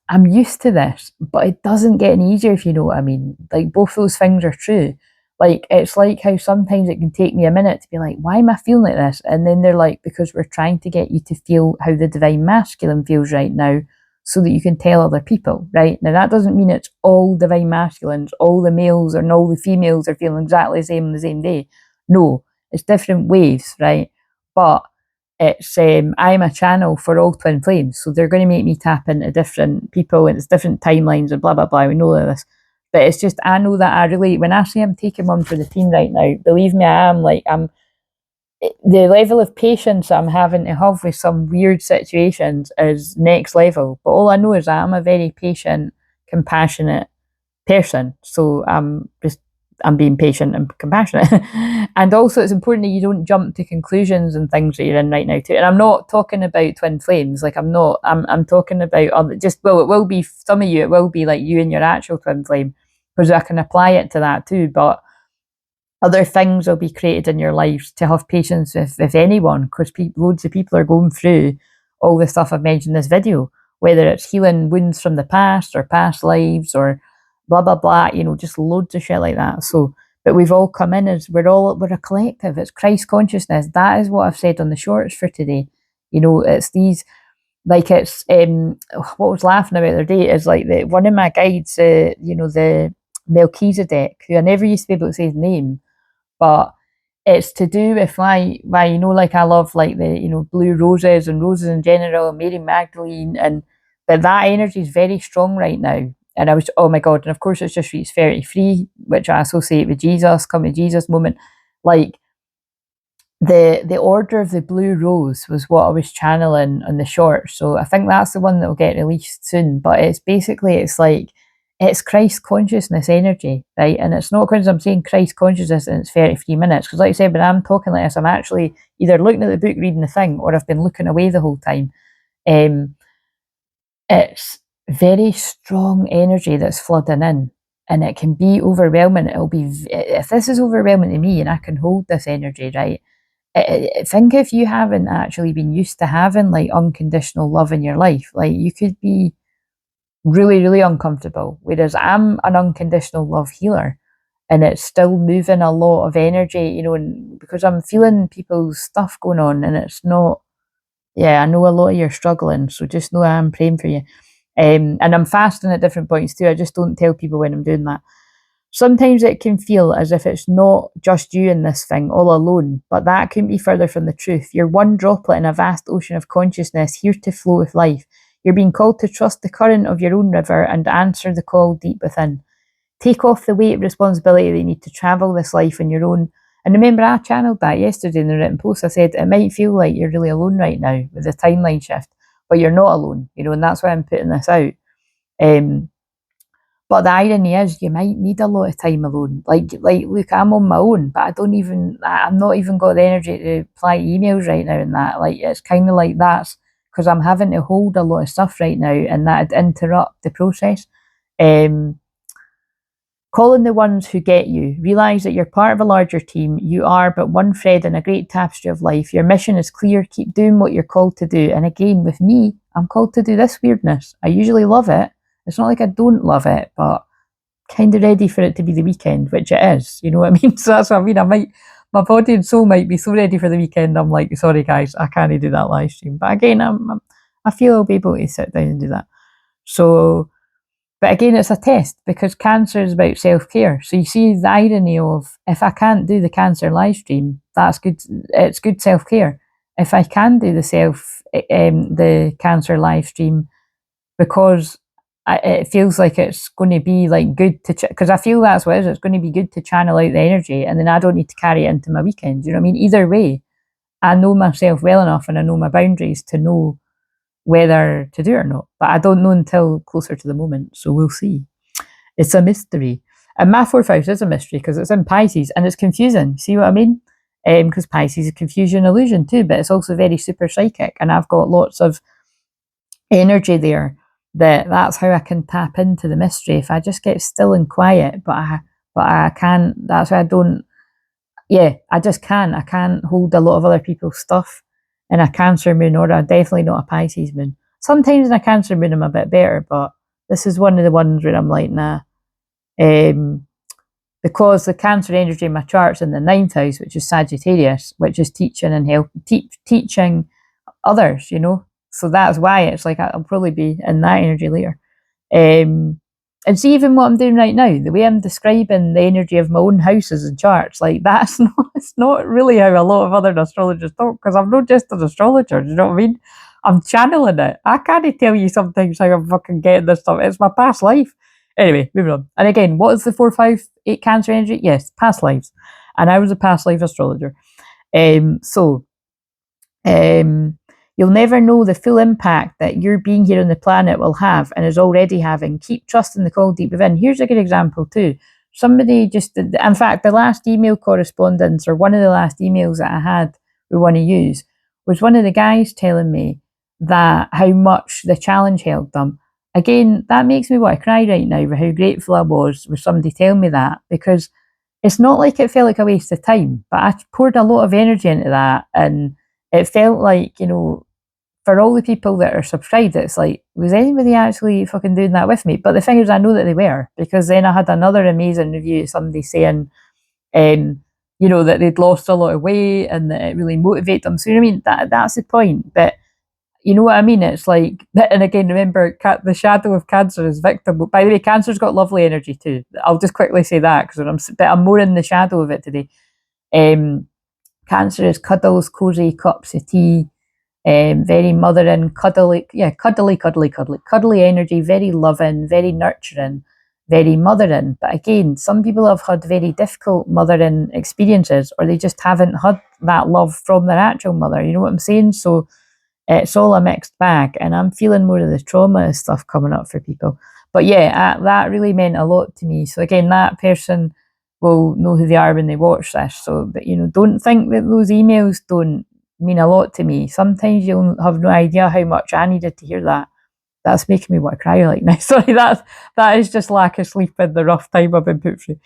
S1: I'm used to this, but it doesn't get any easier, if you know what I mean. Like, both those things are true. Like, it's like how sometimes it can take me a minute to be like, why am I feeling like this? And then they're like, because we're trying to get you to feel how the divine masculine feels right now so that you can tell other people, right? Now, that doesn't mean it's all divine masculines, all the males and all the females are feeling exactly the same on the same day. No, it's different waves, right? But it's I'm a channel for all twin flames, so they're going to make me tap into different people and it's different timelines and blah blah blah. We know all this, but it's just, I know that I really, when I say I'm taking one for the team right now, believe me, I'm the level of patience I'm having to have with some weird situations is next level. But all I know is that I'm a very patient, compassionate person, so I'm being patient and compassionate. And also, it's important that you don't jump to conclusions and things that you're in right now too. And I'm not talking about twin flames. Like, I'm talking about other, just, well, it will be some of you, it will be like you and your actual twin flame, because I can apply it to that too. But other things will be created in your lives to have patience with anyone, because loads of people are going through all the stuff I've mentioned in this video, whether it's healing wounds from the past or past lives or blah blah blah, you know, just loads of shit like that. So, but we've all come in as we're a collective. It's Christ consciousness. That is what I've said on the shorts for today. You know, it's these, like, it's what I was laughing about the other day is like one of my guides, you know, the Melchizedek, who I never used to be able to say his name, but it's to do with why, you know, like, I love, like, the, you know, blue roses and roses in general and Mary Magdalene, and but that energy is very strong right now. And I was, oh my god, and of course it's just reached 33, which I associate with Jesus, come to Jesus moment. Like, the order of the blue rose was what I was channeling on the short, so I think that's the one that will get released soon. But it's basically, it's like, it's Christ consciousness energy, right? And it's not because I'm saying Christ consciousness and it's 33 minutes, because like I said, when I'm talking like this, I'm actually either looking at the book, reading the thing, or I've been looking away the whole time. It's very strong energy that's flooding in, and it can be overwhelming. It'll be, if this is overwhelming to me and I can hold this energy, right? Think if you haven't actually been used to having, like, unconditional love in your life, like, you could be really, really uncomfortable. Whereas I'm an unconditional love healer, and it's still moving a lot of energy, you know, and because I'm feeling people's stuff going on, and it's not, yeah, I know a lot of you are struggling, so just know I'm praying for you. And I'm fasting at different points too. I just don't tell people when I'm doing that. Sometimes it can feel as if it's not just you in this thing all alone, but that couldn't be further from the truth. You're one droplet in a vast ocean of consciousness, here to flow with life. You're being called to trust the current of your own river and answer the call deep within. Take off the weight of responsibility that you need to travel this life on your own. And remember, I channeled that yesterday in the written post. I said, it might feel like you're really alone right now with the timeline shift, but you're not alone, you know, and that's why I'm putting this out. But the irony is, you might need a lot of time alone. Like, look, I'm on my own, but I'm not even got the energy to reply emails right now and that. Like, it's kind of like that's because I'm having to hold a lot of stuff right now, and that'd interrupt the process. Calling the ones who get you. Realise that you're part of a larger team. You are but one thread in a great tapestry of life. Your mission is clear. Keep doing what you're called to do. And again, with me, I'm called to do this weirdness. I usually love it. It's not like I don't love it, but kind of ready for it to be the weekend, which it is. You know what I mean? So that's what I mean. My body and soul might be so ready for the weekend. I'm like, sorry guys, I can't do that live stream. But again, I feel I'll be able to sit down and do that. So, but again, it's a test because cancer is about self-care. So you see the irony of, if I can't do the cancer live stream, that's good. It's good self-care. If I can do the cancer live stream, because it feels like it's going to be like good to, because I feel that's what it is. It's going to be good to channel out the energy, and then I don't need to carry it into my weekend. You know what I mean? Either way, I know myself well enough and I know my boundaries to know whether to do or not. But I don't know until closer to the moment, so we'll see. It's a mystery. And my fourth house is a mystery because it's in Pisces and it's confusing. See what I mean? Because Pisces is confusion, illusion too, but it's also very super psychic, and I've got lots of energy there. That's how I can tap into the mystery if I just get still and quiet. But I can't. That's why I don't. Yeah, I just can't. I can't hold a lot of other people's stuff in a Cancer moon, or definitely not a Pisces moon. Sometimes in a Cancer moon I'm a bit better, but this is one of the ones where I'm like, nah. Because the Cancer energy in my chart's in the 9th house, which is Sagittarius, which is teaching and teaching others, you know. So that's why it's like I'll probably be in that energy later. And see, even what I'm doing right now, the way I'm describing the energy of my own houses and charts, like that's not, it's not really how a lot of other astrologers talk, because I'm not just an astrologer, do you know what I mean? I'm channeling it. I can't tell you sometimes how I'm fucking getting this stuff. It's my past life. Anyway, moving on. And again, what is the 4, 5, 8 Cancer energy? Yes, past lives. And I was a past life astrologer. You'll never know the full impact that your being here on the planet will have and is already having. Keep trusting the call deep within. Here's a good example too. Somebody just, in fact, the last email correspondence, or one of the last emails that I had we want to use, was one of the guys telling me that how much the challenge helped them. Again, that makes me want to cry right now with how grateful I was with somebody telling me that, because it's not like it felt like a waste of time, but I poured a lot of energy into that, and it felt like, you know, for all the people that are subscribed, it's like, was anybody actually fucking doing that with me? But the thing is, I know that they were, because then I had another amazing review, somebody saying, you know, that they'd lost a lot of weight and that it really motivated them. So, you know what I mean? That's the point. But you know what I mean? It's like, and again, remember, the shadow of Cancer is victim. By the way, Cancer's got lovely energy too. I'll just quickly say that, because I'm more in the shadow of it today. Cancer is cuddles, cozy cups of tea, very mothering, cuddly energy, very loving, very nurturing, very mothering. But again, some people have had very difficult mothering experiences, or they just haven't had that love from their actual mother. You know what I'm saying? So it's all a mixed bag, and I'm feeling more of the trauma stuff coming up for people. But yeah, that really meant a lot to me. So again, that person will know who they are when they watch this. So, but you know, don't think that those emails don't mean a lot to me. Sometimes you'll have no idea how much I needed to hear that. That's making me want to cry like now. Sorry, that is just lack of sleep and the rough time I've been put through.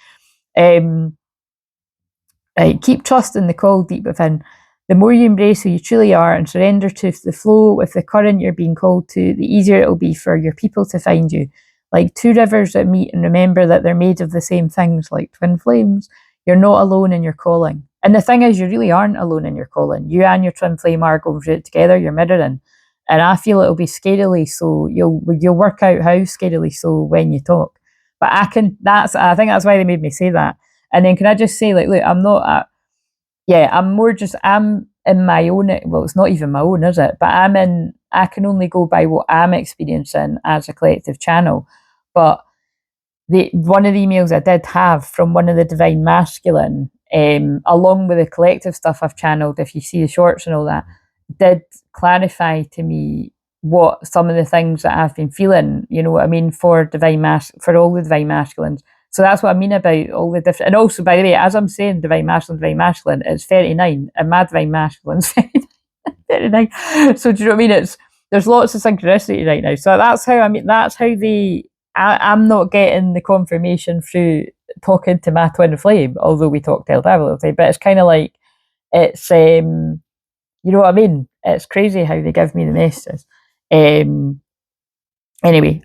S1: Keep trusting the call deep within. The more you embrace who you truly are and surrender to the flow with the current you're being called to, the easier it will be for your people to find you. Like two rivers that meet, and remember that they're made of the same things, like twin flames. You're not alone in your calling. And the thing is, you really aren't alone in your calling. You and your twin flame are going through it together, you're mirroring. And I feel it'll be scarily so. You'll work out how scarily so when you talk. But I think that's why they made me say that. And then can I just say, like, look, I'm not I'm in my own, well, it's not even my own, is it? But I can only go by what I'm experiencing as a collective channel. But one of the emails I did have from one of the Divine Masculine, along with the collective stuff I've channeled, if you see the shorts and all that, did clarify to me what some of the things that I've been feeling, you know what I mean, for all the Divine Masculines. So that's what I mean about all the different, and also, by the way, as I'm saying, Divine Masculine, it's 39, and my Divine Masculine's 39. So do you know what I mean? there's lots of synchronicity right now. So that's how, I mean, that's how I'm not getting the confirmation through talking to my twin flame, although we talk telepathically, but it's kind of like, it's, you know what I mean? It's crazy how they give me the messages. Anyway,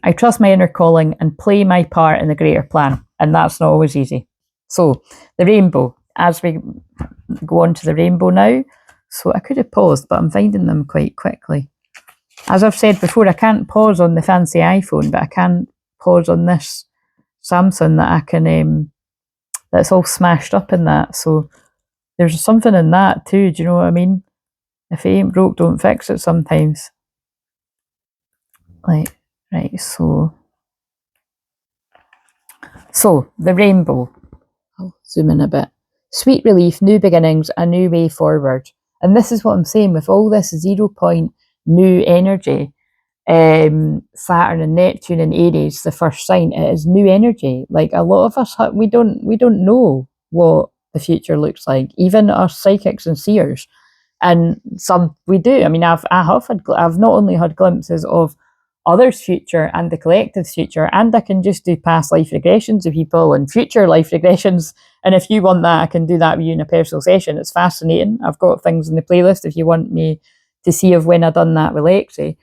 S1: I trust my inner calling and play my part in the greater plan, and that's not always easy. So, the rainbow, as we go on to the rainbow now. So, I could have paused, but I'm finding them quite quickly. As I've said before, I can't pause on the fancy iPhone, but I can pause on this Samsung that I can, that's all smashed up in that. So, there's something in that too, do you know what I mean? If it ain't broke, don't fix it sometimes. Like, right, so the rainbow. I'll zoom in a bit. Sweet relief, new beginnings, a new way forward. And this is what I'm saying with all this 0 point new energy. Saturn and Neptune and Aries, the first sign, it is new energy. Like a lot of us, we don't know what the future looks like. Even us psychics and seers, and some we do. I mean, I've not only had glimpses of others' future and the collective's future, and I can just do past life regressions of people and future life regressions. And if you want that, I can do that with you in a personal session. It's fascinating. I've got things in the playlist if you want me to see of when I've done that with Lexi.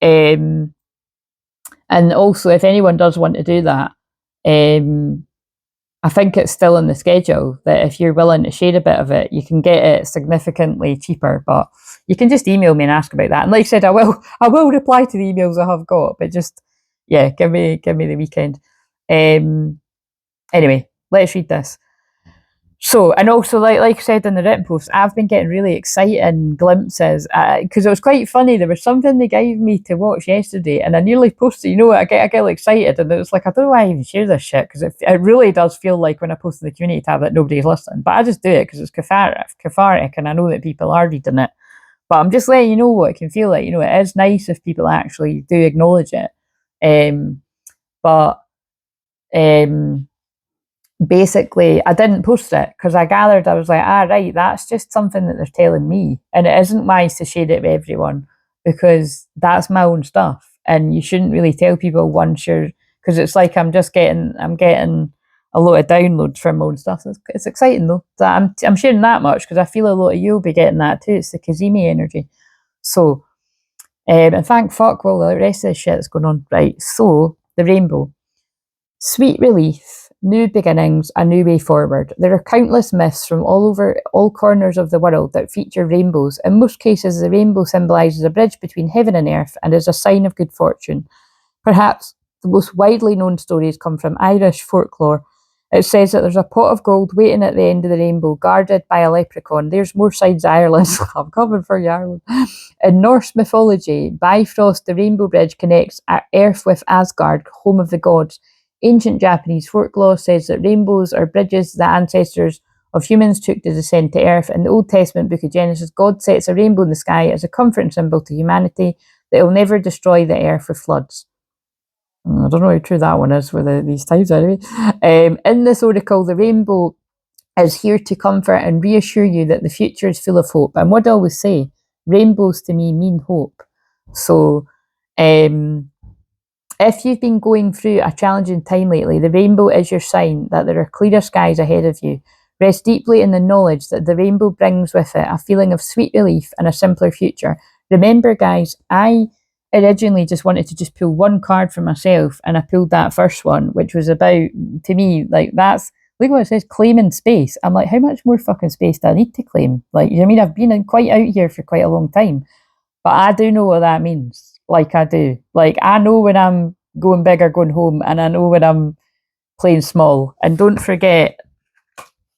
S1: And also, if anyone does want to do that, I think it's still in the schedule that if you're willing to share a bit of it, you can get it significantly cheaper. But you can just email me and ask about that. And like I said, I will reply to the emails I have got, but just give me the weekend. Anyway, let's read this. So, and also, like I said in the written post, I've been getting really exciting glimpses because it was quite funny. There was something they gave me to watch yesterday, and I nearly posted. You know what? I get excited, and it was like I don't know why I even share this shit because it really does feel like when I post in the community tab that nobody's listening. But I just do it because it's cathartic, and I know that people are reading it. But I'm just letting you know what it can feel like. You know, it is nice if people actually do acknowledge it. Basically, I didn't post it because I gathered, I was like, right, that's just something that they're telling me. And it isn't wise to share it with everyone because that's my own stuff. And you shouldn't really tell people once you're, because it's like I'm getting a lot of downloads from my own stuff. It's exciting though. So I'm sharing that much because I feel a lot of you'll be getting that too. It's the Kazemi energy. So, and thank fuck, well, the rest of the shit that's going on. Right, so the rainbow. Sweet relief, new beginnings, a new way forward. There are countless myths from all corners of the world that feature rainbows. In most cases, the rainbow symbolises a bridge between heaven and earth and is a sign of good fortune. Perhaps the most widely known stories come from Irish folklore. It says that there's a pot of gold waiting at the end of the rainbow, guarded by a leprechaun. There's more sides of Ireland. I'm coming for you, Ireland. In Norse mythology, Bifrost, the rainbow bridge, connects Earth with Asgard, home of the gods. Ancient Japanese folklore says that rainbows are bridges that ancestors of humans took to descend to Earth. In the Old Testament book of Genesis, God sets a rainbow in the sky as a comforting symbol to humanity that will never destroy the earth with floods. I don't know how true that one is with these times anyway. In this oracle, the rainbow is here to comfort and reassure you that the future is full of hope. And what I always say, rainbows to me mean hope. So, if you've been going through a challenging time lately, the rainbow is your sign that there are clearer skies ahead of you. Rest deeply in the knowledge that the rainbow brings with it a feeling of sweet relief and a simpler future. Remember, guys, I originally just wanted to just pull one card for myself, and I pulled that first one, which was about, to me, like that's, look what it says, claiming space. I'm like, how much more fucking space do I need to claim? Like, you know what I mean? I've been quite out here for quite a long time, but I do know what that means. Like I do. Like I know when I'm going big or going home, and I know when I'm playing small. And don't forget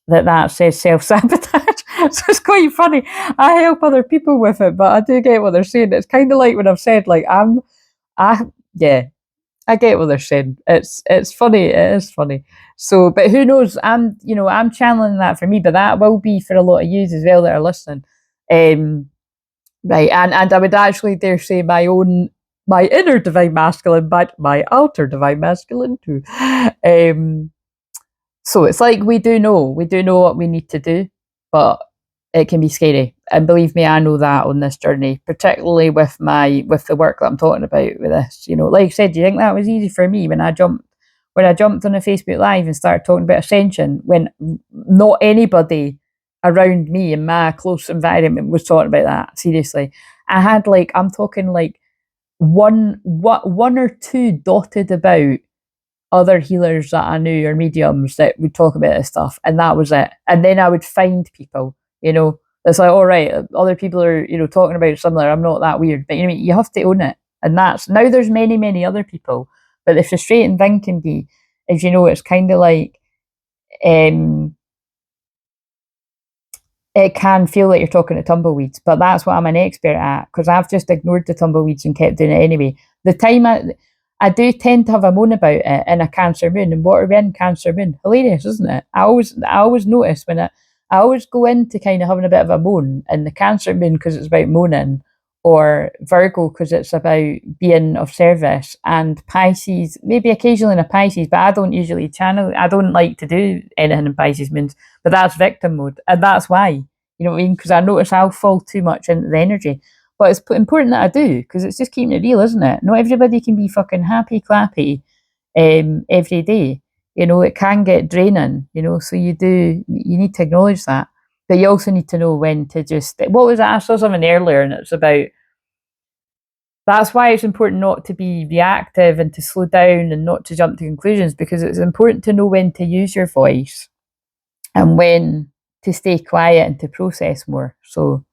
S1: that says self-sabotage. So it's quite funny. I help other people with it, but I do get what they're saying. It's kind of like when I've said, like I get what they're saying. It's funny. It is funny. So, but who knows? I'm channeling that for me, but that will be for a lot of yous as well that are listening. Right, and I would actually dare say my inner divine masculine, but my outer divine masculine too. So it's like we do know what we need to do, but it can be scary. And believe me, I know that on this journey, particularly with the work that I'm talking about with this. Like I said, do you think that was easy for me when I jumped on a Facebook Live and started talking about ascension when not anybody around me in my close environment was talking about that? Seriously. I had I'm talking one or two dotted about other healers that I knew or mediums that would talk about this stuff, and that was it. And then I would find people, it's like, all right, other people are, talking about similar. I'm not that weird, but you have to own it. And that's now there's many other people, but the frustrating thing can be is it's kind of it can feel like you're talking to tumbleweeds, but that's what I'm an expert at because I've just ignored the tumbleweeds and kept doing it anyway. The time I do tend to have a moan about it in a Cancer moon, and what are we in Cancer moon? Hilarious, isn't it? I always notice when I always go into kind of having a bit of a moan in the Cancer moon because it's about moaning, or Virgo because it's about being of service, and Pisces maybe occasionally in a Pisces, but I don't usually channel. I don't like to do anything in Pisces moons, but that's victim mode, and that's why. You know what I mean? Because I notice I'll fall too much into the energy. But it's important that I do, because it's just keeping it real, isn't it? Not everybody can be fucking happy clappy every day. It can get draining, so you need to acknowledge that. But you also need to know when to just, what was it? I saw something earlier and it's about, that's why it's important not to be reactive and to slow down and not to jump to conclusions, because it's important to know when to use your voice and when to stay quiet and to process more. So,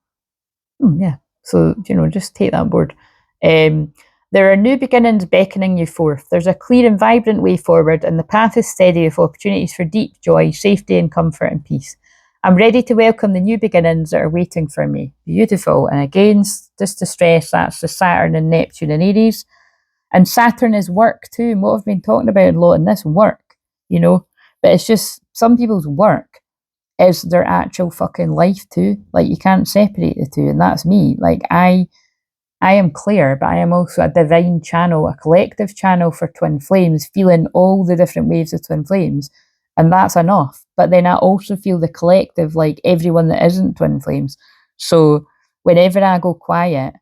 S1: yeah. So, just take that on board. There are new beginnings beckoning you forth. There's a clear and vibrant way forward, and the path is steady with opportunities for deep joy, safety, and comfort and peace. I'm ready to welcome the new beginnings that are waiting for me. Beautiful. And again, just to stress, that's the Saturn and Neptune in Aries. And Saturn is work too. And what I've been talking about a lot in this work, but it's just some people's work is their actual fucking life too. You can't separate the two, and that's me. I am Claire, but I am also a divine channel, a collective channel for twin flames, feeling all the different waves of twin flames, and that's enough. But then I also feel the collective, like everyone that isn't twin flames. So whenever I go quiet,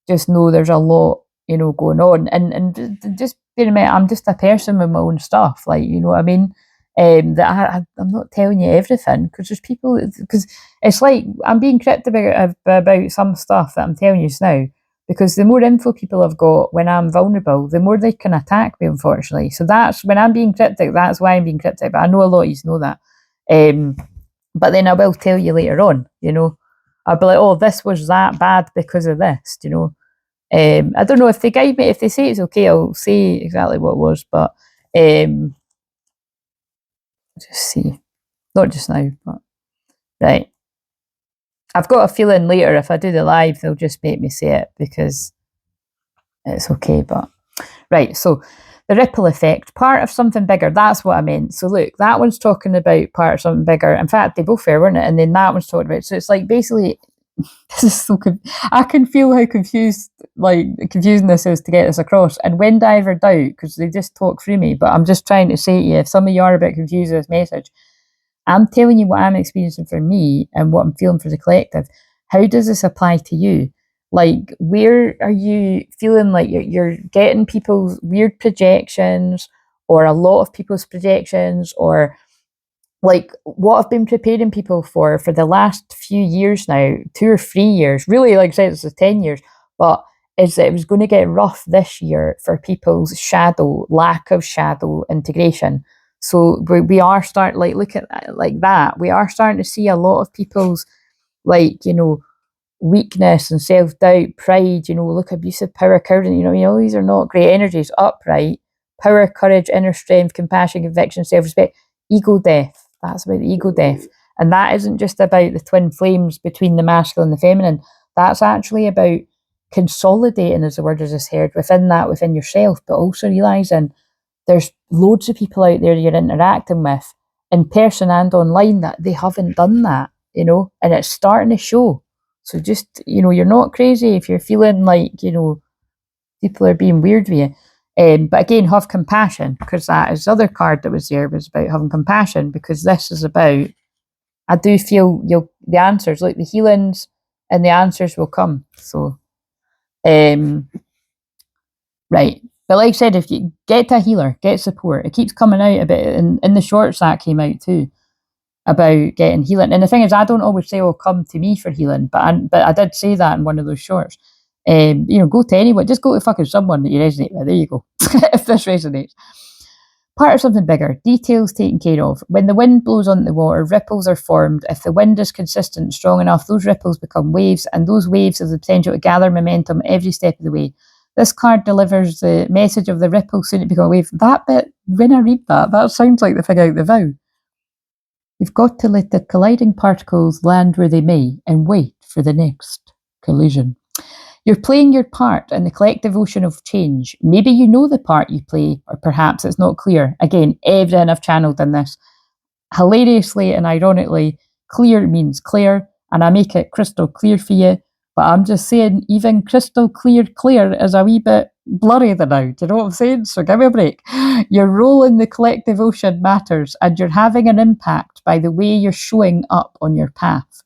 S1: just know there's a lot, going on, and just bear in mind, I'm just a person with my own stuff, you know what I mean. That I'm not telling you everything because there's people, because it's like I'm being cryptic about some stuff that I'm telling you now, because the more info people have got when I'm vulnerable, the more they can attack me, unfortunately. So that's when I'm being cryptic, that's why I'm being cryptic, but I know a lot of you know that. But then I will tell you later on, I'll be like, oh, this was that bad because of this, I don't know if they guide me, if they say it's okay, I'll say exactly what it was, but just see. Not just now, but right. I've got a feeling later if I do the live, they'll just make me say it because it's okay. But right, so the ripple effect, part of something bigger. That's what I meant. So look, that one's talking about part of something bigger. In fact, they both were, weren't it? And then that one's talking about. So it's basically, this is so. I can feel how confusing this is to get this across. And when do I ever doubt? Because they just talk through me. But I'm just trying to say to you, if some of you are a bit confused with this message, I'm telling you what I'm experiencing for me and what I'm feeling for the collective. How does this apply to you? Where are you feeling like you're getting people's weird projections, or a lot of people's projections, or what I've been preparing people for the last few years now, 2 or 3 years, really, like I said, it's 10 years, but is that it was going to get rough this year for people's lack of shadow integration. So we are starting, look at that. We are starting to see a lot of people's, weakness and self-doubt, pride, look, abusive, power, courage, these are not great energies. Upright, power, courage, inner strength, compassion, conviction, self-respect, ego death. That's about the ego death. And that isn't just about the twin flames between the masculine and the feminine. That's actually about consolidating, as the word I just heard, within yourself, but also realising there's loads of people out there you're interacting with in person and online that they haven't done that, and it's starting to show. So just, you're not crazy if you're feeling like, people are being weird with you. But again, have compassion, because that is the other card that was there, was about having compassion, because this is about, I do feel the answers, like the healings and the answers will come. So, right. But like I said, if you get to a healer, get support. It keeps coming out a bit, in the shorts that came out too, about getting healing. And the thing is, I don't always say, "Oh, come to me for healing," but I did say that in one of those shorts. Go to anyone. Just go to fucking someone that you resonate with. There you go. If this resonates. Part of something bigger. Details taken care of. When the wind blows on the water, ripples are formed. If the wind is consistent, strong enough, those ripples become waves, and those waves have the potential to gather momentum every step of the way. This card delivers the message of the ripple soon to become a wave. That bit, when I read that sounds like the thing out the vow. You've got to let the colliding particles land where they may and wait for the next collision. You're playing your part in the collective ocean of change. Maybe you know the part you play, or perhaps it's not clear. Again, everything I've channeled in this. Hilariously and ironically, clear means clear, and I make it crystal clear for you. But I'm just saying, even crystal clear is a wee bit blurry now. Do you know what I'm saying? So give me a break. Your role in the collective ocean matters, and you're having an impact by the way you're showing up on your path.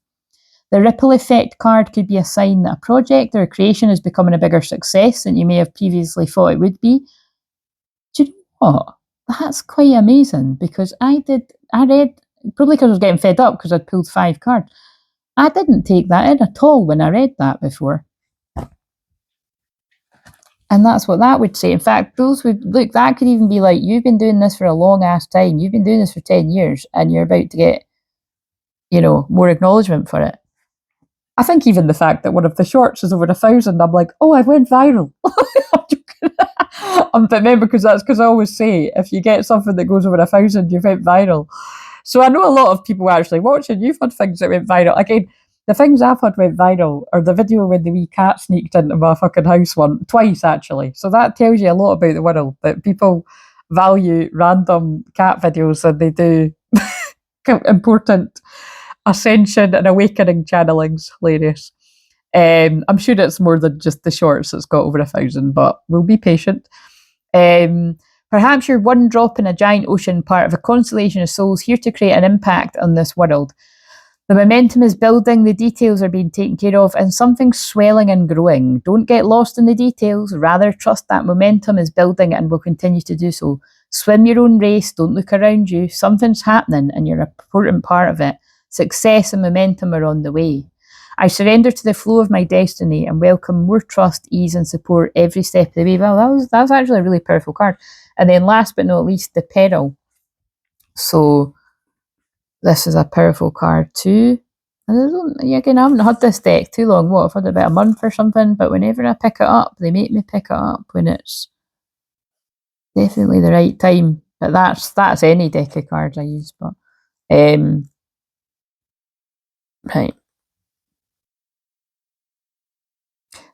S1: The ripple effect card could be a sign that a project or a creation is becoming a bigger success than you may have previously thought it would be. Do you know what? That's quite amazing, because I read, probably because I was getting fed up because I'd pulled 5 cards. I didn't take that in at all when I read that before. And that's what that would say. In fact, that could even be like, you've been doing this for a long ass time. You've been doing this for 10 years and you're about to get, more acknowledgement for it. I think even the fact that one of the shorts is over 1,000, I'm like, oh, I went viral. But remember, because I always say, if you get something that goes over 1,000, you went viral. So I know a lot of people actually watching. You've had things that went viral. Again, the things I've had went viral are the video when the wee cat sneaked into my fucking house twice actually. So that tells you a lot about the world, that people value random cat videos and they do important ascension and awakening channelings. Hilarious. I'm sure it's more than just the shorts that's got over 1,000, but we'll be patient. Perhaps you're one drop in a giant ocean, part of a constellation of souls here to create an impact on this world. The momentum is building, the details are being taken care of, and something's swelling and growing. Don't get lost in the details, rather trust that momentum is building and will continue to do so. Swim your own race, don't look around you. Something's happening and you're an important part of it. Success and momentum are on the way. I surrender to the flow of my destiny and welcome more trust, ease, and support every step of the way. Well, that was actually a really powerful card. And then last but not least, the peril. So this is a powerful card too. And again, I haven't had this deck too long. I've had it about a month or something, but whenever I pick it up, they make me pick it up when it's definitely the right time. But that's any deck of cards I use. But right.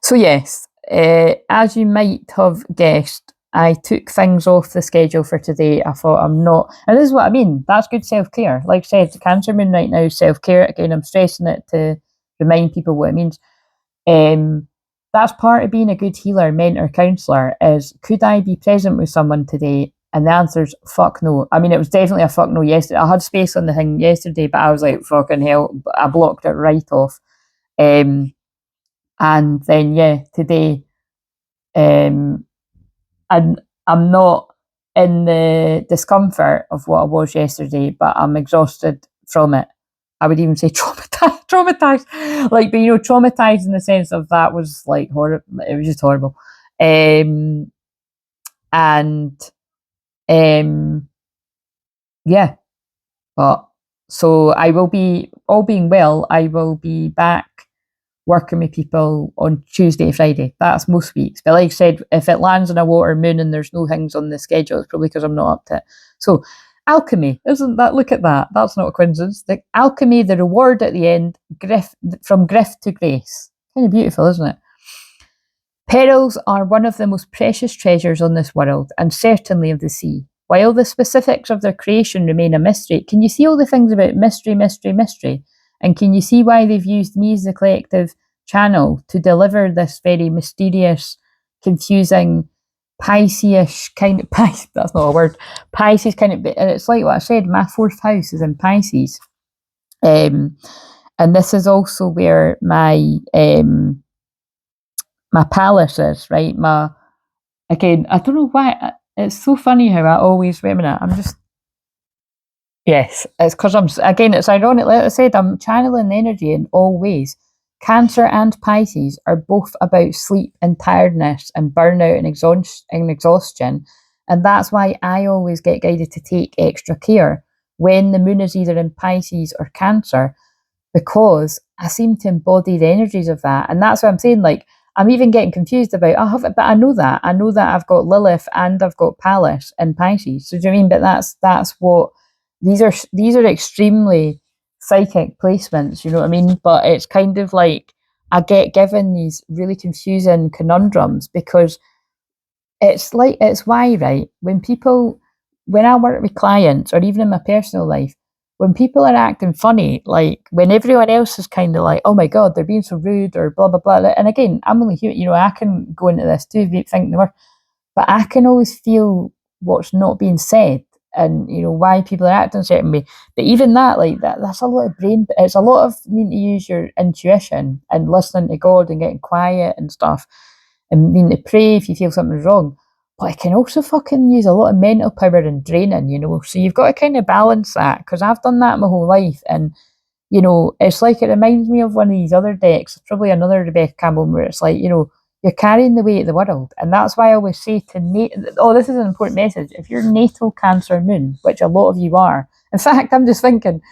S1: So yes, as you might have guessed, I took things off the schedule for today. I thought I'm not, and this is what I mean. That's good self-care. Like I said, the Cancer Moon right now is self-care. Again, I'm stressing it to remind people what it means. That's part of being a good healer, mentor, counsellor, is could I be present with someone today? And the answer's fuck no. I mean, it was definitely a fuck no yesterday. I had space on the thing yesterday, but I was like, fucking hell, I blocked it right off. And then, today, and I'm not in the discomfort of what I was yesterday, but I'm exhausted from it. I would even say traumatized, traumatized in the sense of that was like horrible. It was just horrible. But so I will be, all being well, I will be back working with people on Tuesday, Friday. That's most weeks. But like I said, if it lands on a water moon and there's no things on the schedule, it's probably because I'm not up to it. So alchemy, isn't that, look at that. That's not a coincidence. The alchemy, the reward at the end, from grief to grace. Kind of beautiful, isn't it? Perils are one of the most precious treasures on this world, and certainly of the sea. While the specifics of their creation remain a mystery, can you see all the things about mystery? And can you see why they've used me as the collective channel to deliver this very mysterious, confusing, Pisces kind of, that's not a word, Pisces kind of, and it's like what I said, my 4th house is in Pisces. And this is also where my palace is, right? Again, I don't know why, it's so funny how I always, wait a minute, I'm just, yes, it's because it's ironic, like I said, I'm channeling the energy in all ways. Cancer and Pisces are both about sleep and tiredness and burnout and exhaustion. And that's why I always get guided to take extra care when the moon is either in Pisces or Cancer, because I seem to embody the energies of that. And that's what I'm saying. Like, I'm even getting confused about, but I know that. I know that I've got Lilith and I've got Pallas in Pisces. So do you know what I mean? But that's what these are extremely psychic placements, you know what I mean? But it's kind of like I get given these really confusing conundrums because it's why, right? When I work with clients or even in my personal life, when people are acting funny, like when everyone else is kind of like, oh my God, they're being so rude or blah, blah, blah. And again, I'm only human, I can go into this too, think the worst, but I can always feel what's not being said and, why people are acting a certain way. But even that, like that's a lot of it's a lot of needing to use your intuition and listening to God and getting quiet and stuff and needing to pray if you feel something's wrong. But it can also fucking use a lot of mental power and draining. So you've got to kind of balance that, because I've done that my whole life. And, it's like it reminds me of one of these other decks, probably another Rebecca Campbell, where it's like, you're carrying the weight of the world. And that's why I always say this is an important message. If you're natal Cancer moon, which a lot of you are, in fact, I'm just thinking,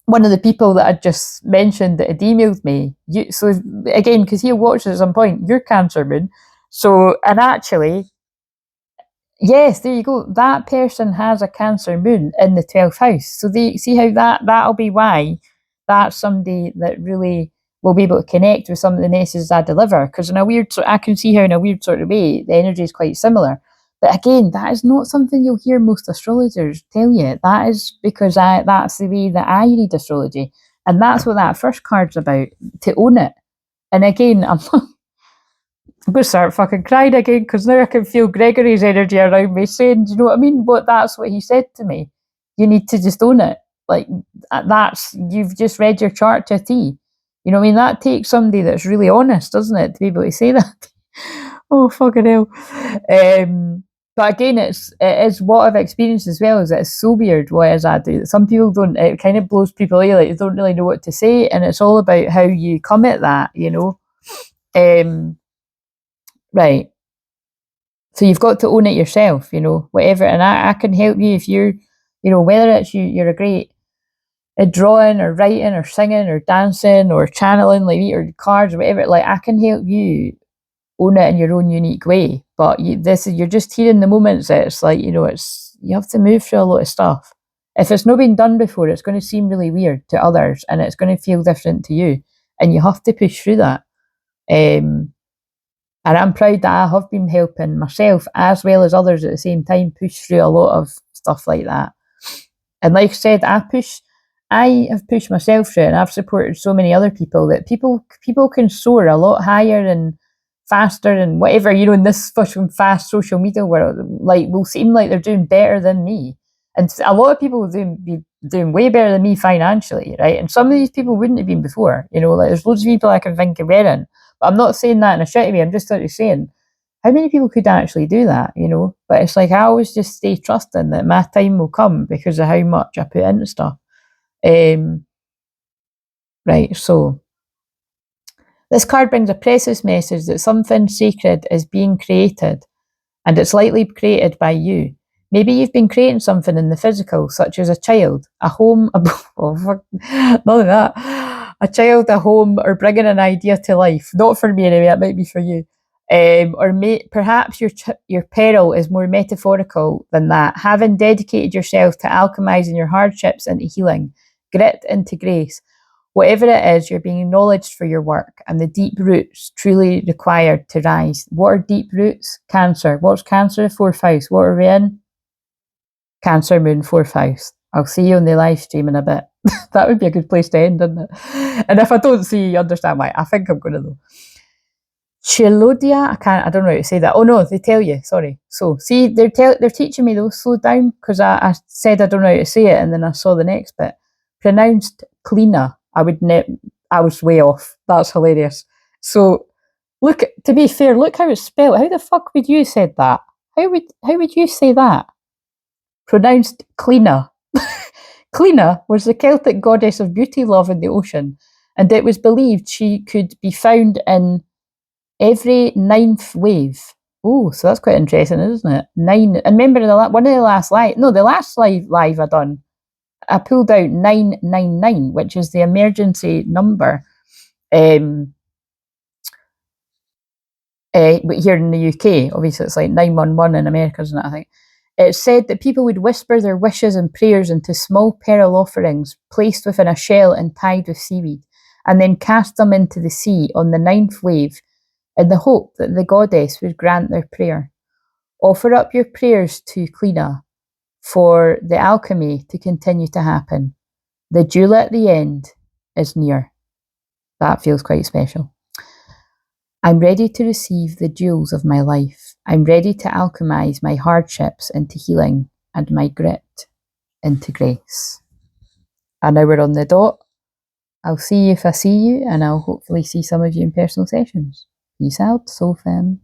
S1: one of the people that I just mentioned that had emailed me, so again, because he'll watch at some point, you're Cancer moon. So, and actually, yes, there you go. That person has a Cancer moon in the 12th house. So they see how that'll be why that's somebody that really will be able to connect with some of the messages I deliver. Because I can see how in a weird sort of way the energy is quite similar. But again, that is not something you'll hear most astrologers tell you. That is because that's the way that I read astrology. And that's what that first card's about, to own it. And again, I'm going to start fucking crying again, because now I can feel Gregory's energy around me saying, do you know what I mean? But that's what he said to me. You need to just own it. Like, you've just read your chart to a T. You know what I mean? That takes somebody that's really honest, doesn't it, to be able to say that? Oh, fucking hell. But again, it is what I've experienced as well, is that it's so weird what it is I do. Some people don't, it kind of blows people away, like they don't really know what to say, and it's all about how you come at that, Right. So you've got to own it yourself, whatever. And I can help you if whether it's you're a great at drawing or writing or singing or dancing or channeling, like or cards or whatever. Like, I can help you own it in your own unique way. But you're just here in the moments that it's like, you have to move through a lot of stuff. If it's not been done before, it's going to seem really weird to others and it's going to feel different to you. And you have to push through that. And I'm proud that I have been helping myself as well as others at the same time push through a lot of stuff like that. And like I said, I have pushed myself through it, and I've supported so many other people that people can soar a lot higher and faster and whatever, in this fucking fast social media world, like, will seem like they're doing better than me. And a lot of people will be doing way better than me financially, right? And some of these people wouldn't have been before, like there's loads of people I can think of wearing. But I'm not saying that in a shitty way. I'm just saying, how many people could actually do that, But it's like I always just stay trusting that my time will come because of how much I put into stuff. Right, so this card brings a precious message that something sacred is being created, and it's likely created by you. Maybe you've been creating something in the physical, such as a child, a home, none of that. A child, a home, or bringing an idea to life. Not for me anyway, it might be for you. Perhaps your peril is more metaphorical than that. Having dedicated yourself to alchemizing your hardships into healing, grit into grace. Whatever it is, you're being acknowledged for your work and the deep roots truly required to rise. What are deep roots? Cancer. What's Cancer? Fourth house. What are we in? Cancer moon, fourth house. I'll see you on the live stream in a bit. That would be a good place to end, wouldn't it? And if I don't see you, understand why. I think I'm going to though. Chilodia, I don't know how to say that. Oh no, they tell you. Sorry. So see, they're teaching me though. Slow down, because I said I don't know how to say it, and then I saw the next bit. Pronounced cleaner. I was way off. That's hilarious. So look, to be fair, look how it's spelled. How the fuck would you said that? How would you say that? Pronounced Clina. Clina was the Celtic goddess of beauty, love, and the ocean, and it was believed she could be found in every ninth wave. Oh, so that's quite interesting, isn't it? 9. And remember, one of the last the last live I done, I pulled out 999, which is the emergency number. But here in the UK, obviously it's like 911 in America, isn't it? I think it said that people would whisper their wishes and prayers into small pearl offerings placed within a shell and tied with seaweed, and then cast them into the sea on the ninth wave in the hope that the goddess would grant their prayer. Offer up your prayers to Clina for the alchemy to continue to happen. The jewel at the end is near. That feels quite special. I'm ready to receive the jewels of my life. I'm ready to alchemize my hardships into healing and my grit into grace. And now we're on the dot. I'll see you if I see you, and I'll hopefully see some of you in personal sessions. Peace out, soul fam.